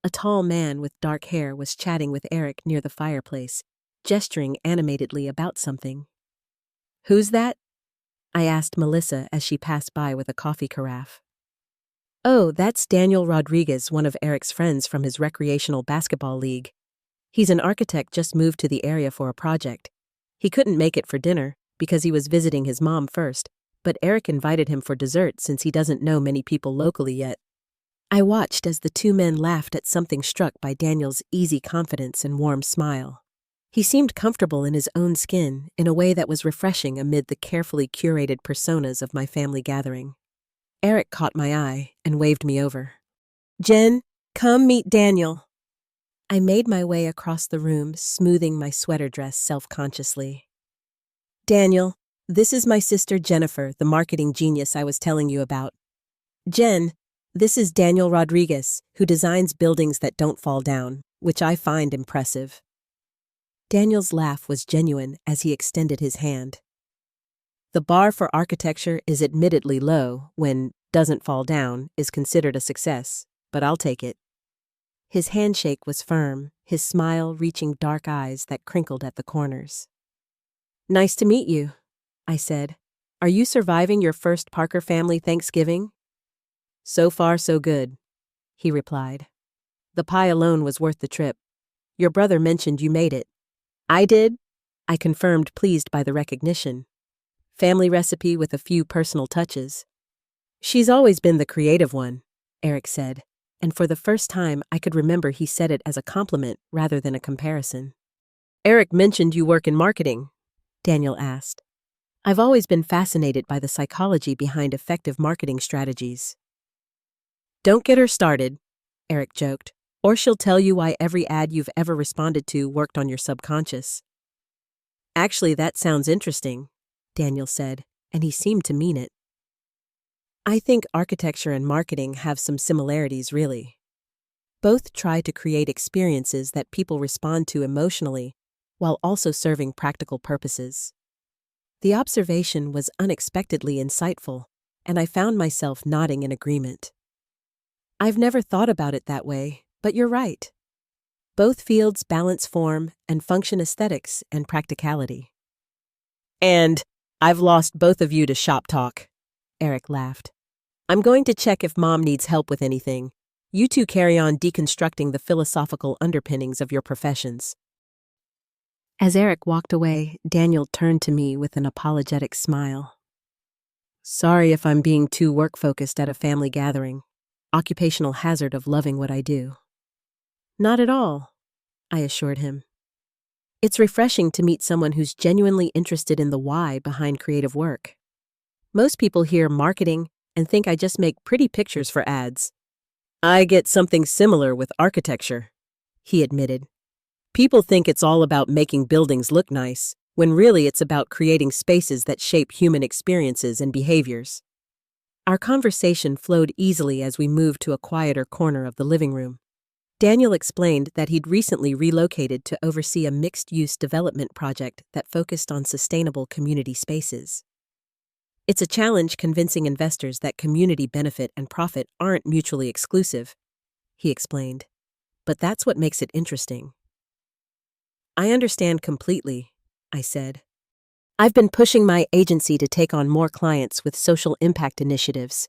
A tall man with dark hair was chatting with Eric near the fireplace, gesturing animatedly about something. Who's that? I asked Melissa as she passed by with a coffee carafe. Oh, that's Daniel Rodriguez, one of Eric's friends from his recreational basketball league. He's an architect just moved to the area for a project. He couldn't make it for dinner because he was visiting his mom first, but Eric invited him for dessert since he doesn't know many people locally yet. I watched as the two men laughed at something, struck by Daniel's easy confidence and warm smile. He seemed comfortable in his own skin in a way that was refreshing amid the carefully curated personas of my family gathering. Eric caught my eye and waved me over. "Jen, come meet Daniel." I made my way across the room, smoothing my sweater dress self-consciously. "Daniel, this is my sister Jennifer, the marketing genius I was telling you about. Jen, this is Daniel Rodriguez, who designs buildings that don't fall down, which I find impressive." Daniel's laugh was genuine as he extended his hand. The bar for architecture is admittedly low when "doesn't fall down" is considered a success, but I'll take it. His handshake was firm, his smile reaching dark eyes that crinkled at the corners. "Nice to meet you," I said. "Are you surviving your first Parker family Thanksgiving?" "So far, so good," he replied. "The pie alone was worth the trip. Your brother mentioned you made it." "I did," I confirmed, pleased by the recognition. "Family recipe with a few personal touches." "She's always been the creative one," Eric said, and for the first time I could remember he said it as a compliment rather than a comparison. "Eric mentioned you work in marketing," Daniel asked. "I've always been fascinated by the psychology behind effective marketing strategies." "Don't get her started," Eric joked, "or she'll tell you why every ad you've ever responded to worked on your subconscious." "Actually, that sounds interesting," Daniel said, and he seemed to mean it. "I think architecture and marketing have some similarities, really. Both try to create experiences that people respond to emotionally, while also serving practical purposes." The observation was unexpectedly insightful, and I found myself nodding in agreement. "I've never thought about it that way, but you're right. Both fields balance form and function aesthetics and practicality." "And I've lost both of you to shop talk," Eric laughed. "I'm going to check if Mom needs help with anything. You two carry on deconstructing the philosophical underpinnings of your professions." As Eric walked away, Daniel turned to me with an apologetic smile. "Sorry if I'm being too work-focused at a family gathering. Occupational hazard of loving what I do." "Not at all," I assured him. "It's refreshing to meet someone who's genuinely interested in the why behind creative work. Most people hear marketing and think I just make pretty pictures for ads." "I get something similar with architecture," he admitted. "People think it's all about making buildings look nice, when really it's about creating spaces that shape human experiences and behaviors." Our conversation flowed easily as we moved to a quieter corner of the living room. Daniel explained that he'd recently relocated to oversee a mixed-use development project that focused on sustainable community spaces. "It's a challenge convincing investors that community benefit and profit aren't mutually exclusive," he explained. "But that's what makes it interesting." "I understand completely," I said. "I've been pushing my agency to take on more clients with social impact initiatives.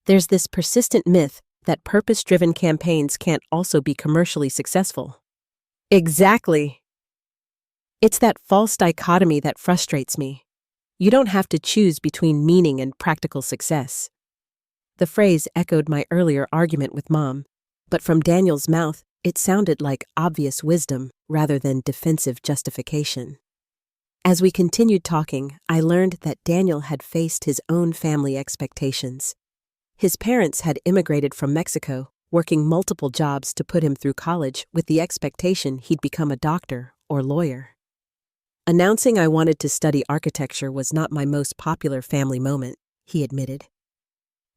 There's this persistent myth that purpose-driven campaigns can't also be commercially successful." "Exactly. It's that false dichotomy that frustrates me. You don't have to choose between meaning and practical success." The phrase echoed my earlier argument with Mom, but from Daniel's mouth, it sounded like obvious wisdom rather than defensive justification. As we continued talking, I learned that Daniel had faced his own family expectations. His parents had immigrated from Mexico, working multiple jobs to put him through college with the expectation he'd become a doctor or lawyer. "Announcing I wanted to study architecture was not my most popular family moment," he admitted.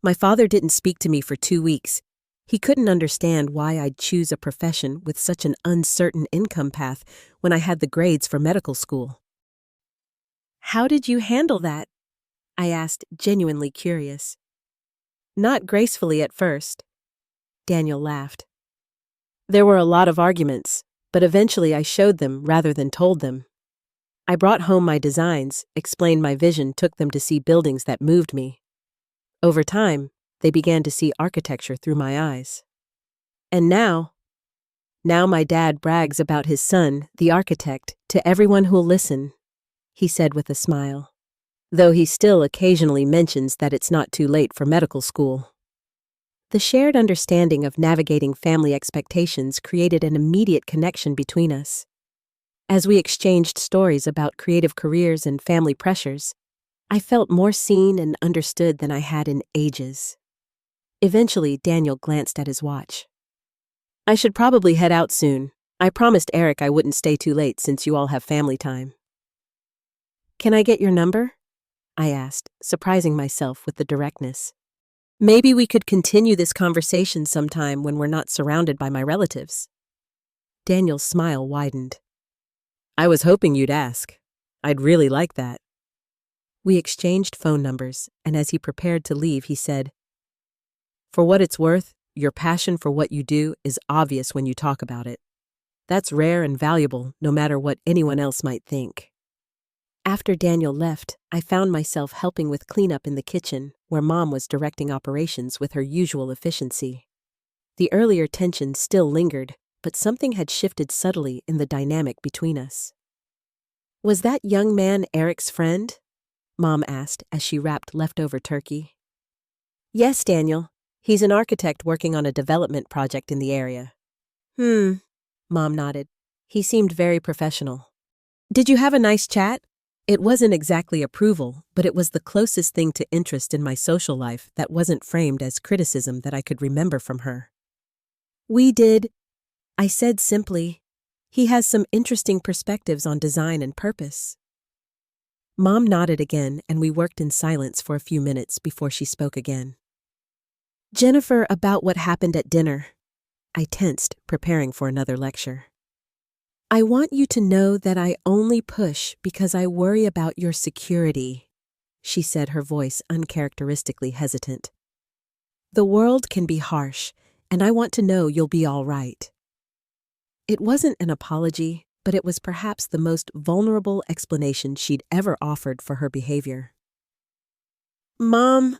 "My father didn't speak to me for 2 weeks. He couldn't understand why I'd choose a profession with such an uncertain income path when I had the grades for medical school." "How did you handle that?" I asked, genuinely curious. "Not gracefully at first," Daniel laughed. "There were a lot of arguments, but eventually I showed them rather than told them. I brought home my designs, explained my vision, took them to see buildings that moved me. Over time, they began to see architecture through my eyes. And now my dad brags about his son, the architect, to everyone who'll listen," he said with a smile, though he still occasionally mentions that it's not too late for medical school. The shared understanding of navigating family expectations created an immediate connection between us. As we exchanged stories about creative careers and family pressures, I felt more seen and understood than I had in ages. Eventually, Daniel glanced at his watch. I should probably head out soon. I promised Eric I wouldn't stay too late since you all have family time. Can I get your number? I asked, surprising myself with the directness. Maybe we could continue this conversation sometime when we're not surrounded by my relatives. Daniel's smile widened. I was hoping you'd ask. I'd really like that. We exchanged phone numbers, and as he prepared to leave, he said, For what it's worth, your passion for what you do is obvious when you talk about it. That's rare and valuable, no matter what anyone else might think. After Daniel left, I found myself helping with cleanup in the kitchen, where Mom was directing operations with her usual efficiency. The earlier tension still lingered, but something had shifted subtly in the dynamic between us. Was that young man Eric's friend? Mom asked as she wrapped leftover turkey. Yes, Daniel. He's an architect working on a development project in the area. Mom nodded. He seemed very professional. Did you have a nice chat? It wasn't exactly approval, but it was the closest thing to interest in my social life that wasn't framed as criticism that I could remember from her. We did. I said simply, he has some interesting perspectives on design and purpose. Mom nodded again, and we worked in silence for a few minutes before she spoke again. Jennifer, about what happened at dinner. I tensed, preparing for another lecture. I want you to know that I only push because I worry about your security, she said, her voice uncharacteristically hesitant. The world can be harsh, and I want to know you'll be all right. It wasn't an apology, but it was perhaps the most vulnerable explanation she'd ever offered for her behavior. Mom,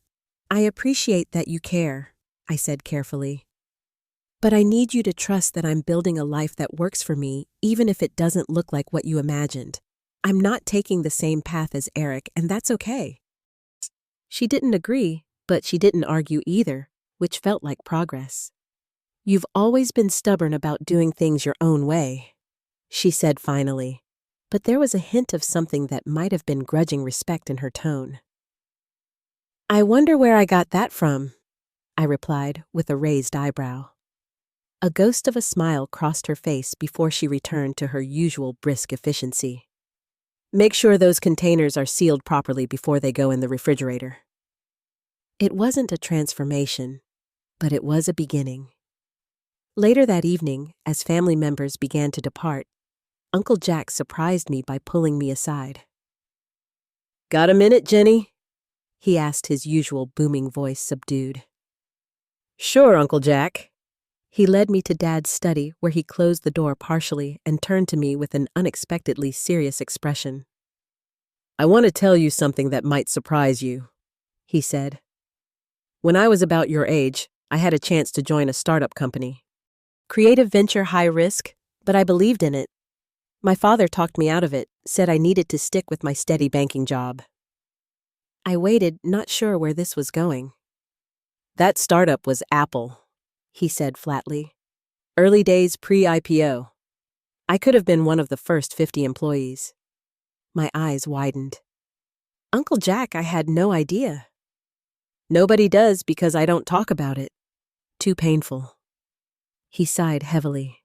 I appreciate that you care, I said carefully. But I need you to trust that I'm building a life that works for me, even if it doesn't look like what you imagined. I'm not taking the same path as Eric, and that's okay. She didn't agree, but she didn't argue either, which felt like progress. You've always been stubborn about doing things your own way, she said finally, but there was a hint of something that might have been grudging respect in her tone. I wonder where I got that from, I replied with a raised eyebrow. A ghost of a smile crossed her face before she returned to her usual brisk efficiency. Make sure those containers are sealed properly before they go in the refrigerator. It wasn't a transformation, but it was a beginning. Later that evening, as family members began to depart, Uncle Jack surprised me by pulling me aside. Got a minute, Jenny? He asked, his usual booming voice subdued. Sure, Uncle Jack. He led me to Dad's study, where he closed the door partially and turned to me with an unexpectedly serious expression. I want to tell you something that might surprise you, he said. When I was about your age, I had a chance to join a startup company. Creative venture, high risk, but I believed in it. My father talked me out of it, said I needed to stick with my steady banking job. I waited, not sure where this was going. That startup was Apple, he said flatly. Early days pre-IPO. I could have been one of the first 50 employees. My eyes widened. Uncle Jack, I had no idea. Nobody does because I don't talk about it. Too painful. He sighed heavily.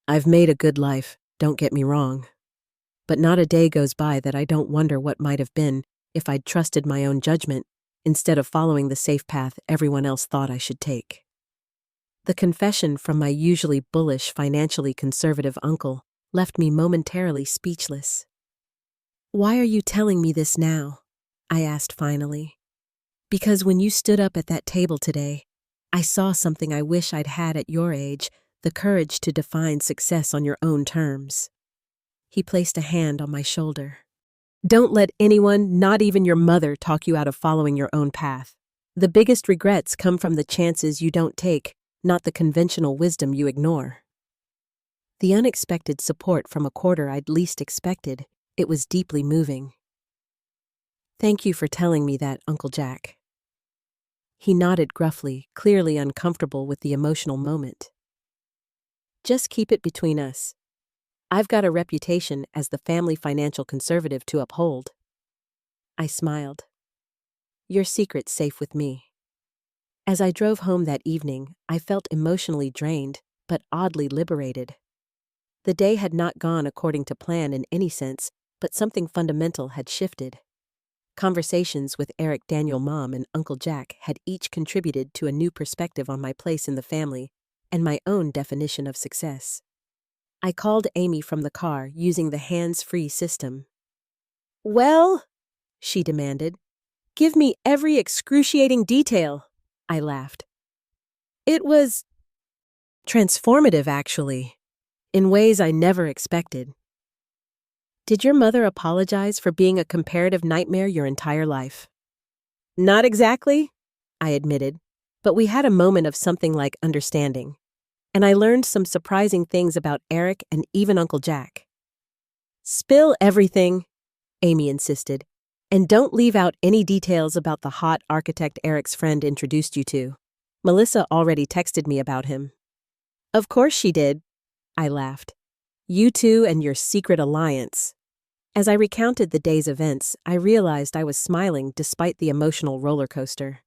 I've made a good life, don't get me wrong. But not a day goes by that I don't wonder what might have been if I'd trusted my own judgment instead of following the safe path everyone else thought I should take. The confession from my usually bullish, financially conservative uncle left me momentarily speechless. Why are you telling me this now? I asked finally. Because when you stood up at that table today, I saw something I wish I'd had at your age, the courage to define success on your own terms. He placed a hand on my shoulder. Don't let anyone, not even your mother, talk you out of following your own path. The biggest regrets come from the chances you don't take, not the conventional wisdom you ignore. The unexpected support from a quarter I'd least expected, it was deeply moving. Thank you for telling me that, Uncle Jack. He nodded gruffly, clearly uncomfortable with the emotional moment. Just keep it between us. I've got a reputation as the family financial conservative to uphold. I smiled. Your secret's safe with me. As I drove home that evening, I felt emotionally drained, but oddly liberated. The day had not gone according to plan in any sense, but something fundamental had shifted. Conversations with Eric, Daniel, Mom, and Uncle Jack had each contributed to a new perspective on my place in the family and my own definition of success. I called Amy from the car using the hands-free system. "Well," she demanded, "give me every excruciating detail." I laughed. "It was transformative, actually, in ways I never expected." "Did your mother apologize for being a comparative nightmare your entire life?" "Not exactly," I admitted, but we had a moment of something like understanding, and I learned some surprising things about Eric and even Uncle Jack. "Spill everything," Amy insisted, "and don't leave out any details about the hot architect Eric's friend introduced you to. Melissa already texted me about him." "Of course she did," I laughed. "You two and your secret alliance." As I recounted the day's events, I realized I was smiling despite the emotional roller coaster.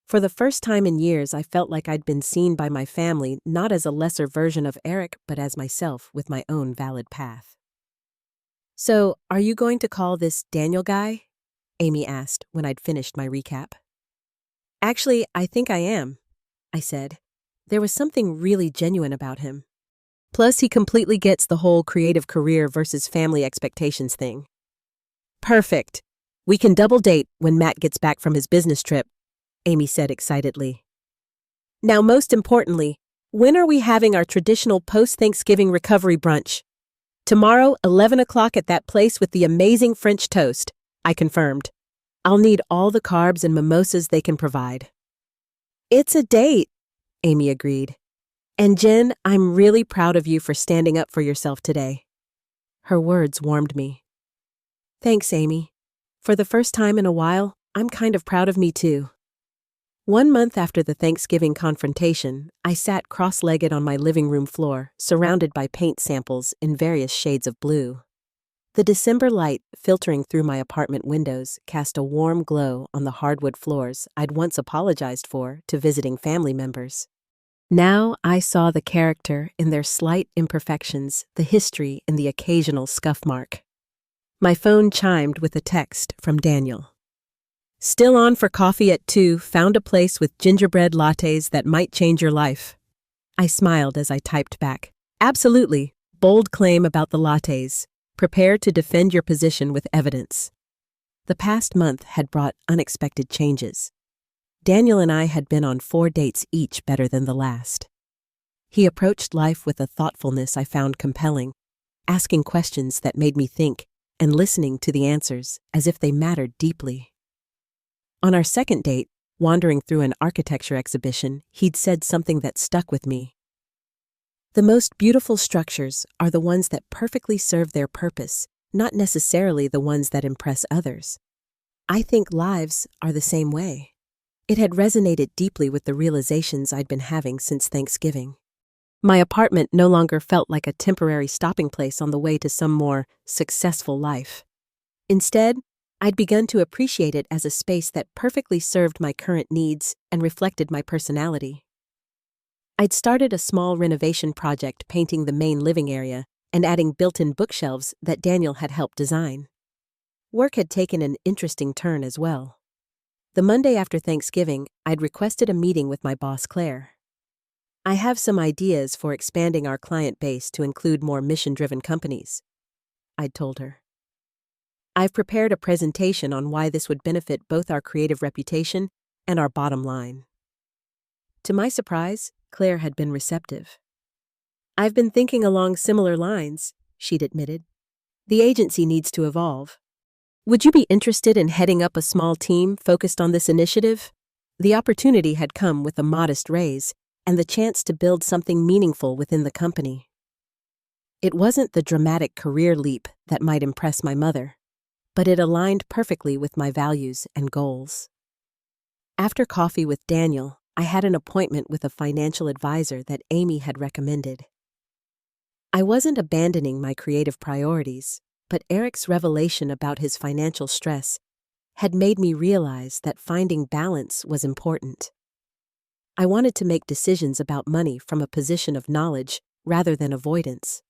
For the first time in years, I felt like I'd been seen by my family not as a lesser version of Eric, but as myself with my own valid path. "So, are you going to call this Daniel guy?" Amy asked when I'd finished my recap. "Actually, I think I am," I said. There was something really genuine about him. Plus, he completely gets the whole creative career versus family expectations thing. "Perfect. We can double date when Matt gets back from his business trip," Amy said excitedly. "Now, most importantly, when are we having our traditional post-Thanksgiving recovery brunch?" "Tomorrow, 11 o'clock at that place with the amazing French toast," I confirmed. "I'll need all the carbs and mimosas they can provide." "It's a date," Amy agreed. "And Jen, I'm really proud of you for standing up for yourself today." Her words warmed me. "Thanks, Amy. For the first time in a while, I'm kind of proud of me too." 1 month after the Thanksgiving confrontation, I sat cross-legged on my living room floor, surrounded by paint samples in various shades of blue. The December light filtering through my apartment windows cast a warm glow on the hardwood floors I'd once apologized for to visiting family members. Now I saw the character in their slight imperfections, the history in the occasional scuff mark. My phone chimed with a text from Daniel. "Still on for coffee at 2, found a place with gingerbread lattes that might change your life." I smiled as I typed back. "Absolutely, bold claim about the lattes. Prepare to defend your position with evidence." The past month had brought unexpected changes. Daniel and I had been on 4 dates each better than the last. He approached life with a thoughtfulness I found compelling, asking questions that made me think and listening to the answers as if they mattered deeply. On our second date, wandering through an architecture exhibition, he'd said something that stuck with me. "The most beautiful structures are the ones that perfectly serve their purpose, not necessarily the ones that impress others. I think lives are the same way." It had resonated deeply with the realizations I'd been having since Thanksgiving. My apartment no longer felt like a temporary stopping place on the way to some more successful life. Instead, I'd begun to appreciate it as a space that perfectly served my current needs and reflected my personality. I'd started a small renovation project painting the main living area and adding built-in bookshelves that Daniel had helped design. Work had taken an interesting turn as well. The Monday after Thanksgiving, I'd requested a meeting with my boss, Claire. "I have some ideas for expanding our client base to include more mission-driven companies," I'd told her. "I've prepared a presentation on why this would benefit both our creative reputation and our bottom line." To my surprise, Claire had been receptive. "I've been thinking along similar lines," she'd admitted. "The agency needs to evolve. Would you be interested in heading up a small team focused on this initiative?" The opportunity had come with a modest raise and the chance to build something meaningful within the company. It wasn't the dramatic career leap that might impress my mother, but it aligned perfectly with my values and goals. After coffee with Daniel, I had an appointment with a financial advisor that Amy had recommended. I wasn't abandoning my creative priorities, but Eric's revelation about his financial stress had made me realize that finding balance was important. I wanted to make decisions about money from a position of knowledge rather than avoidance.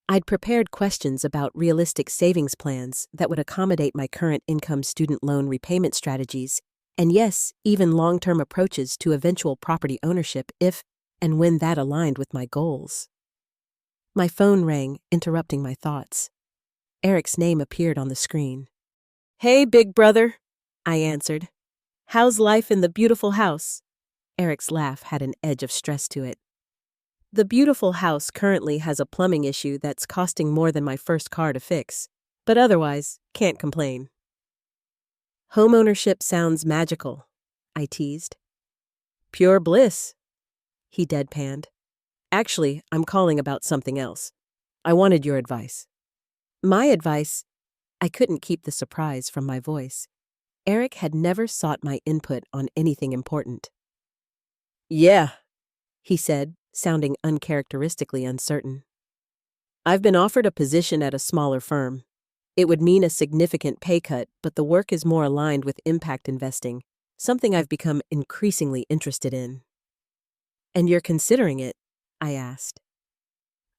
I'd prepared questions about realistic savings plans that would accommodate my current income, student loan repayment strategies, and yes, even long-term approaches to eventual property ownership if and when that aligned with my goals. My phone rang, interrupting my thoughts. Eric's name appeared on the screen. "Hey, big brother," I answered. "How's life in the beautiful house?" Eric's laugh had an edge of stress to it. "The beautiful house currently has a plumbing issue that's costing more than my first car to fix, but otherwise, can't complain." "Homeownership sounds magical," I teased. "Pure bliss," he deadpanned. "Actually, I'm calling about something else. I wanted your advice." "My advice?" I couldn't keep the surprise from my voice. Eric had never sought my input on anything important. "Yeah," he said, sounding uncharacteristically uncertain. "I've been offered a position at a smaller firm. It would mean a significant pay cut, but the work is more aligned with impact investing, something I've become increasingly interested in." "And you're considering it?" I asked.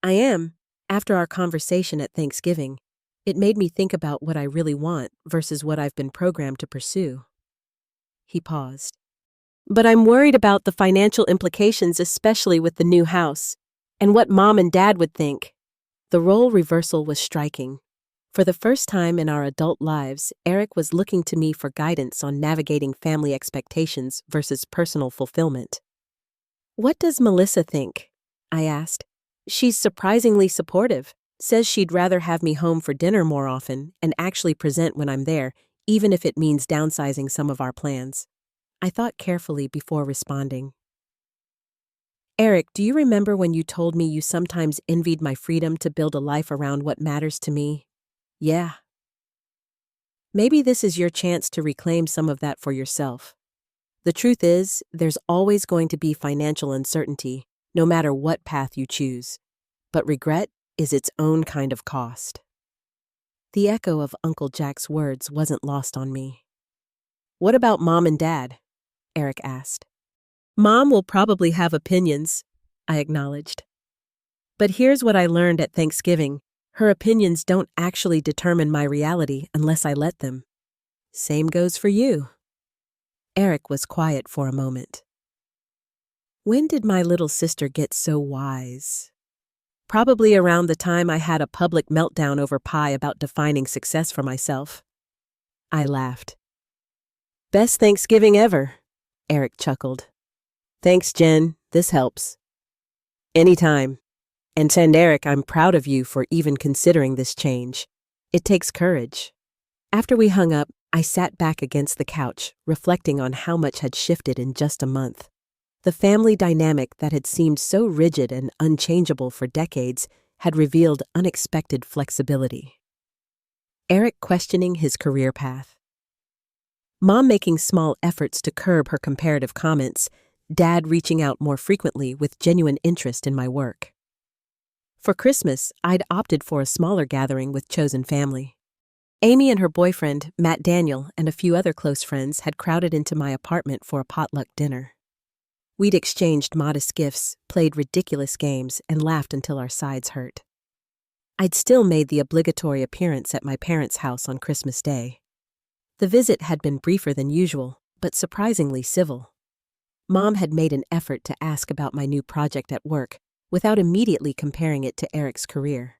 "I am. After our conversation at Thanksgiving, it made me think about what I really want versus what I've been programmed to pursue." He paused. "But I'm worried about the financial implications, especially with the new house, and what Mom and Dad would think." The role reversal was striking. For the first time in our adult lives, Eric was looking to me for guidance on navigating family expectations versus personal fulfillment. "What does Melissa think?" I asked. "She's surprisingly supportive, says she'd rather have me home for dinner more often and actually present when I'm there, even if it means downsizing some of our plans." I thought carefully before responding. "Eric, do you remember when you told me you sometimes envied my freedom to build a life around what matters to me?" "Yeah." "Maybe this is your chance to reclaim some of that for yourself. The truth is, there's always going to be financial uncertainty, no matter what path you choose. But regret is its own kind of cost." The echo of Uncle Jack's words wasn't lost on me. "What about Mom and Dad?" Eric asked. "Mom will probably have opinions," I acknowledged. "But here's what I learned at Thanksgiving. Her opinions don't actually determine my reality unless I let them. Same goes for you." Eric was quiet for a moment. When did my little sister get so wise? Probably around the time I had a public meltdown over pie about defining success for myself. I laughed. "Best Thanksgiving ever," Eric chuckled. "Thanks, Jen. This helps." "Anytime. And Eric, I'm proud of you for even considering this change. It takes courage." After we hung up, I sat back against the couch, reflecting on how much had shifted in just a month. The family dynamic that had seemed so rigid and unchangeable for decades had revealed unexpected flexibility. Eric questioning his career path. Mom making small efforts to curb her comparative comments, Dad reaching out more frequently with genuine interest in my work. For Christmas, I'd opted for a smaller gathering with chosen family. Amy and her boyfriend, Matt Daniel, and a few other close friends had crowded into my apartment for a potluck dinner. We'd exchanged modest gifts, played ridiculous games, and laughed until our sides hurt. I'd still made the obligatory appearance at my parents' house on Christmas Day. The visit had been briefer than usual, but surprisingly civil. Mom had made an effort to ask about my new project at work, without immediately comparing it to Eric's career.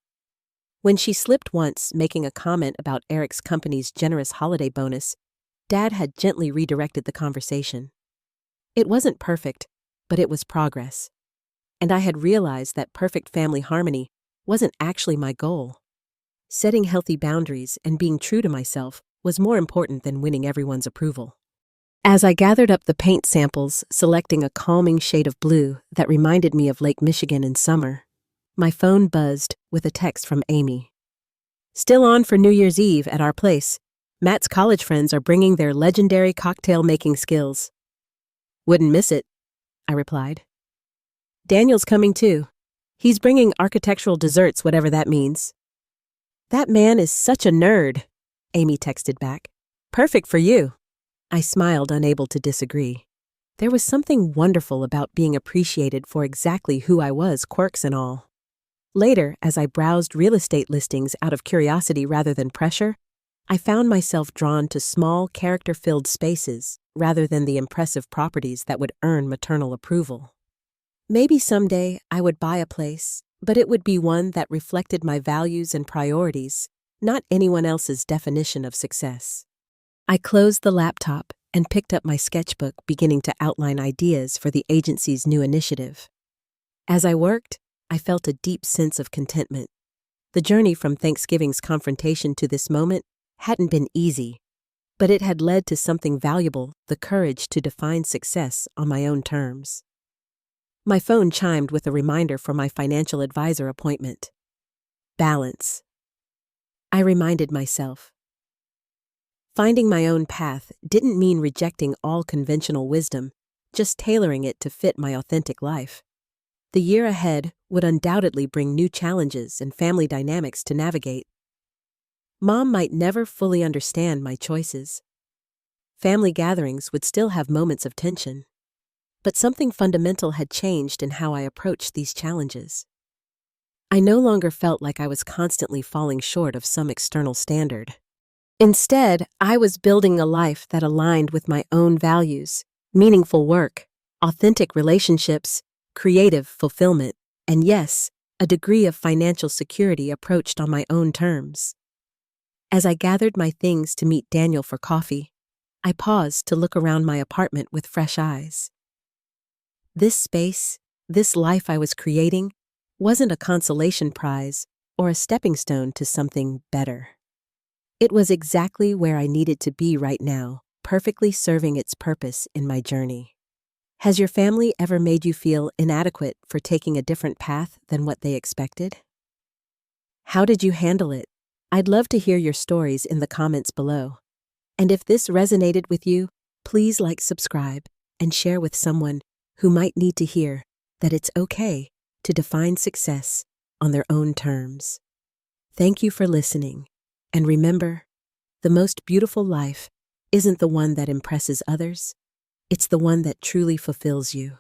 When she slipped once, making a comment about Eric's company's generous holiday bonus, Dad had gently redirected the conversation. It wasn't perfect, but it was progress. And I had realized that perfect family harmony wasn't actually my goal. Setting healthy boundaries and being true to myself was more important than winning everyone's approval. As I gathered up the paint samples, selecting a calming shade of blue that reminded me of Lake Michigan in summer, my phone buzzed with a text from Amy. "Still on for New Year's Eve at our place. Matt's college friends are bringing their legendary cocktail-making skills." "Wouldn't miss it," I replied. "Daniel's coming too. He's bringing architectural desserts, whatever that means. That man is such a nerd, Amy texted back. Perfect for you. I smiled, unable to disagree. There was something wonderful about being appreciated for exactly who I was, quirks and all. Later, as I browsed real estate listings out of curiosity rather than pressure, I found myself drawn to small, character-filled spaces rather than the impressive properties that would earn maternal approval. Maybe someday I would buy a place, but it would be one that reflected my values and priorities, not anyone else's definition of success. I closed the laptop and picked up my sketchbook, beginning to outline ideas for the agency's new initiative. As I worked, I felt a deep sense of contentment. The journey from Thanksgiving's confrontation to this moment hadn't been easy, but it had led to something valuable, the courage to define success on my own terms. My phone chimed with a reminder for my financial advisor appointment. Balance. I reminded myself. Finding my own path didn't mean rejecting all conventional wisdom, just tailoring it to fit my authentic life. The year ahead would undoubtedly bring new challenges and family dynamics to navigate. Mom might never fully understand my choices. Family gatherings would still have moments of tension. But something fundamental had changed in how I approached these challenges. I no longer felt like I was constantly falling short of some external standard. Instead, I was building a life that aligned with my own values, meaningful work, authentic relationships, creative fulfillment, and yes, a degree of financial security approached on my own terms. As I gathered my things to meet Daniel for coffee, I paused to look around my apartment with fresh eyes. This space, this life I was creating, wasn't a consolation prize or a stepping stone to something better. It was exactly where I needed to be right now, perfectly serving its purpose in my journey. Has your family ever made you feel inadequate for taking a different path than what they expected? How did you handle it? I'd love to hear your stories in the comments below. And if this resonated with you, please like, subscribe, and share with someone who might need to hear that it's okay to define success on their own terms. Thank you for listening. And remember, the most beautiful life isn't the one that impresses others, it's the one that truly fulfills you.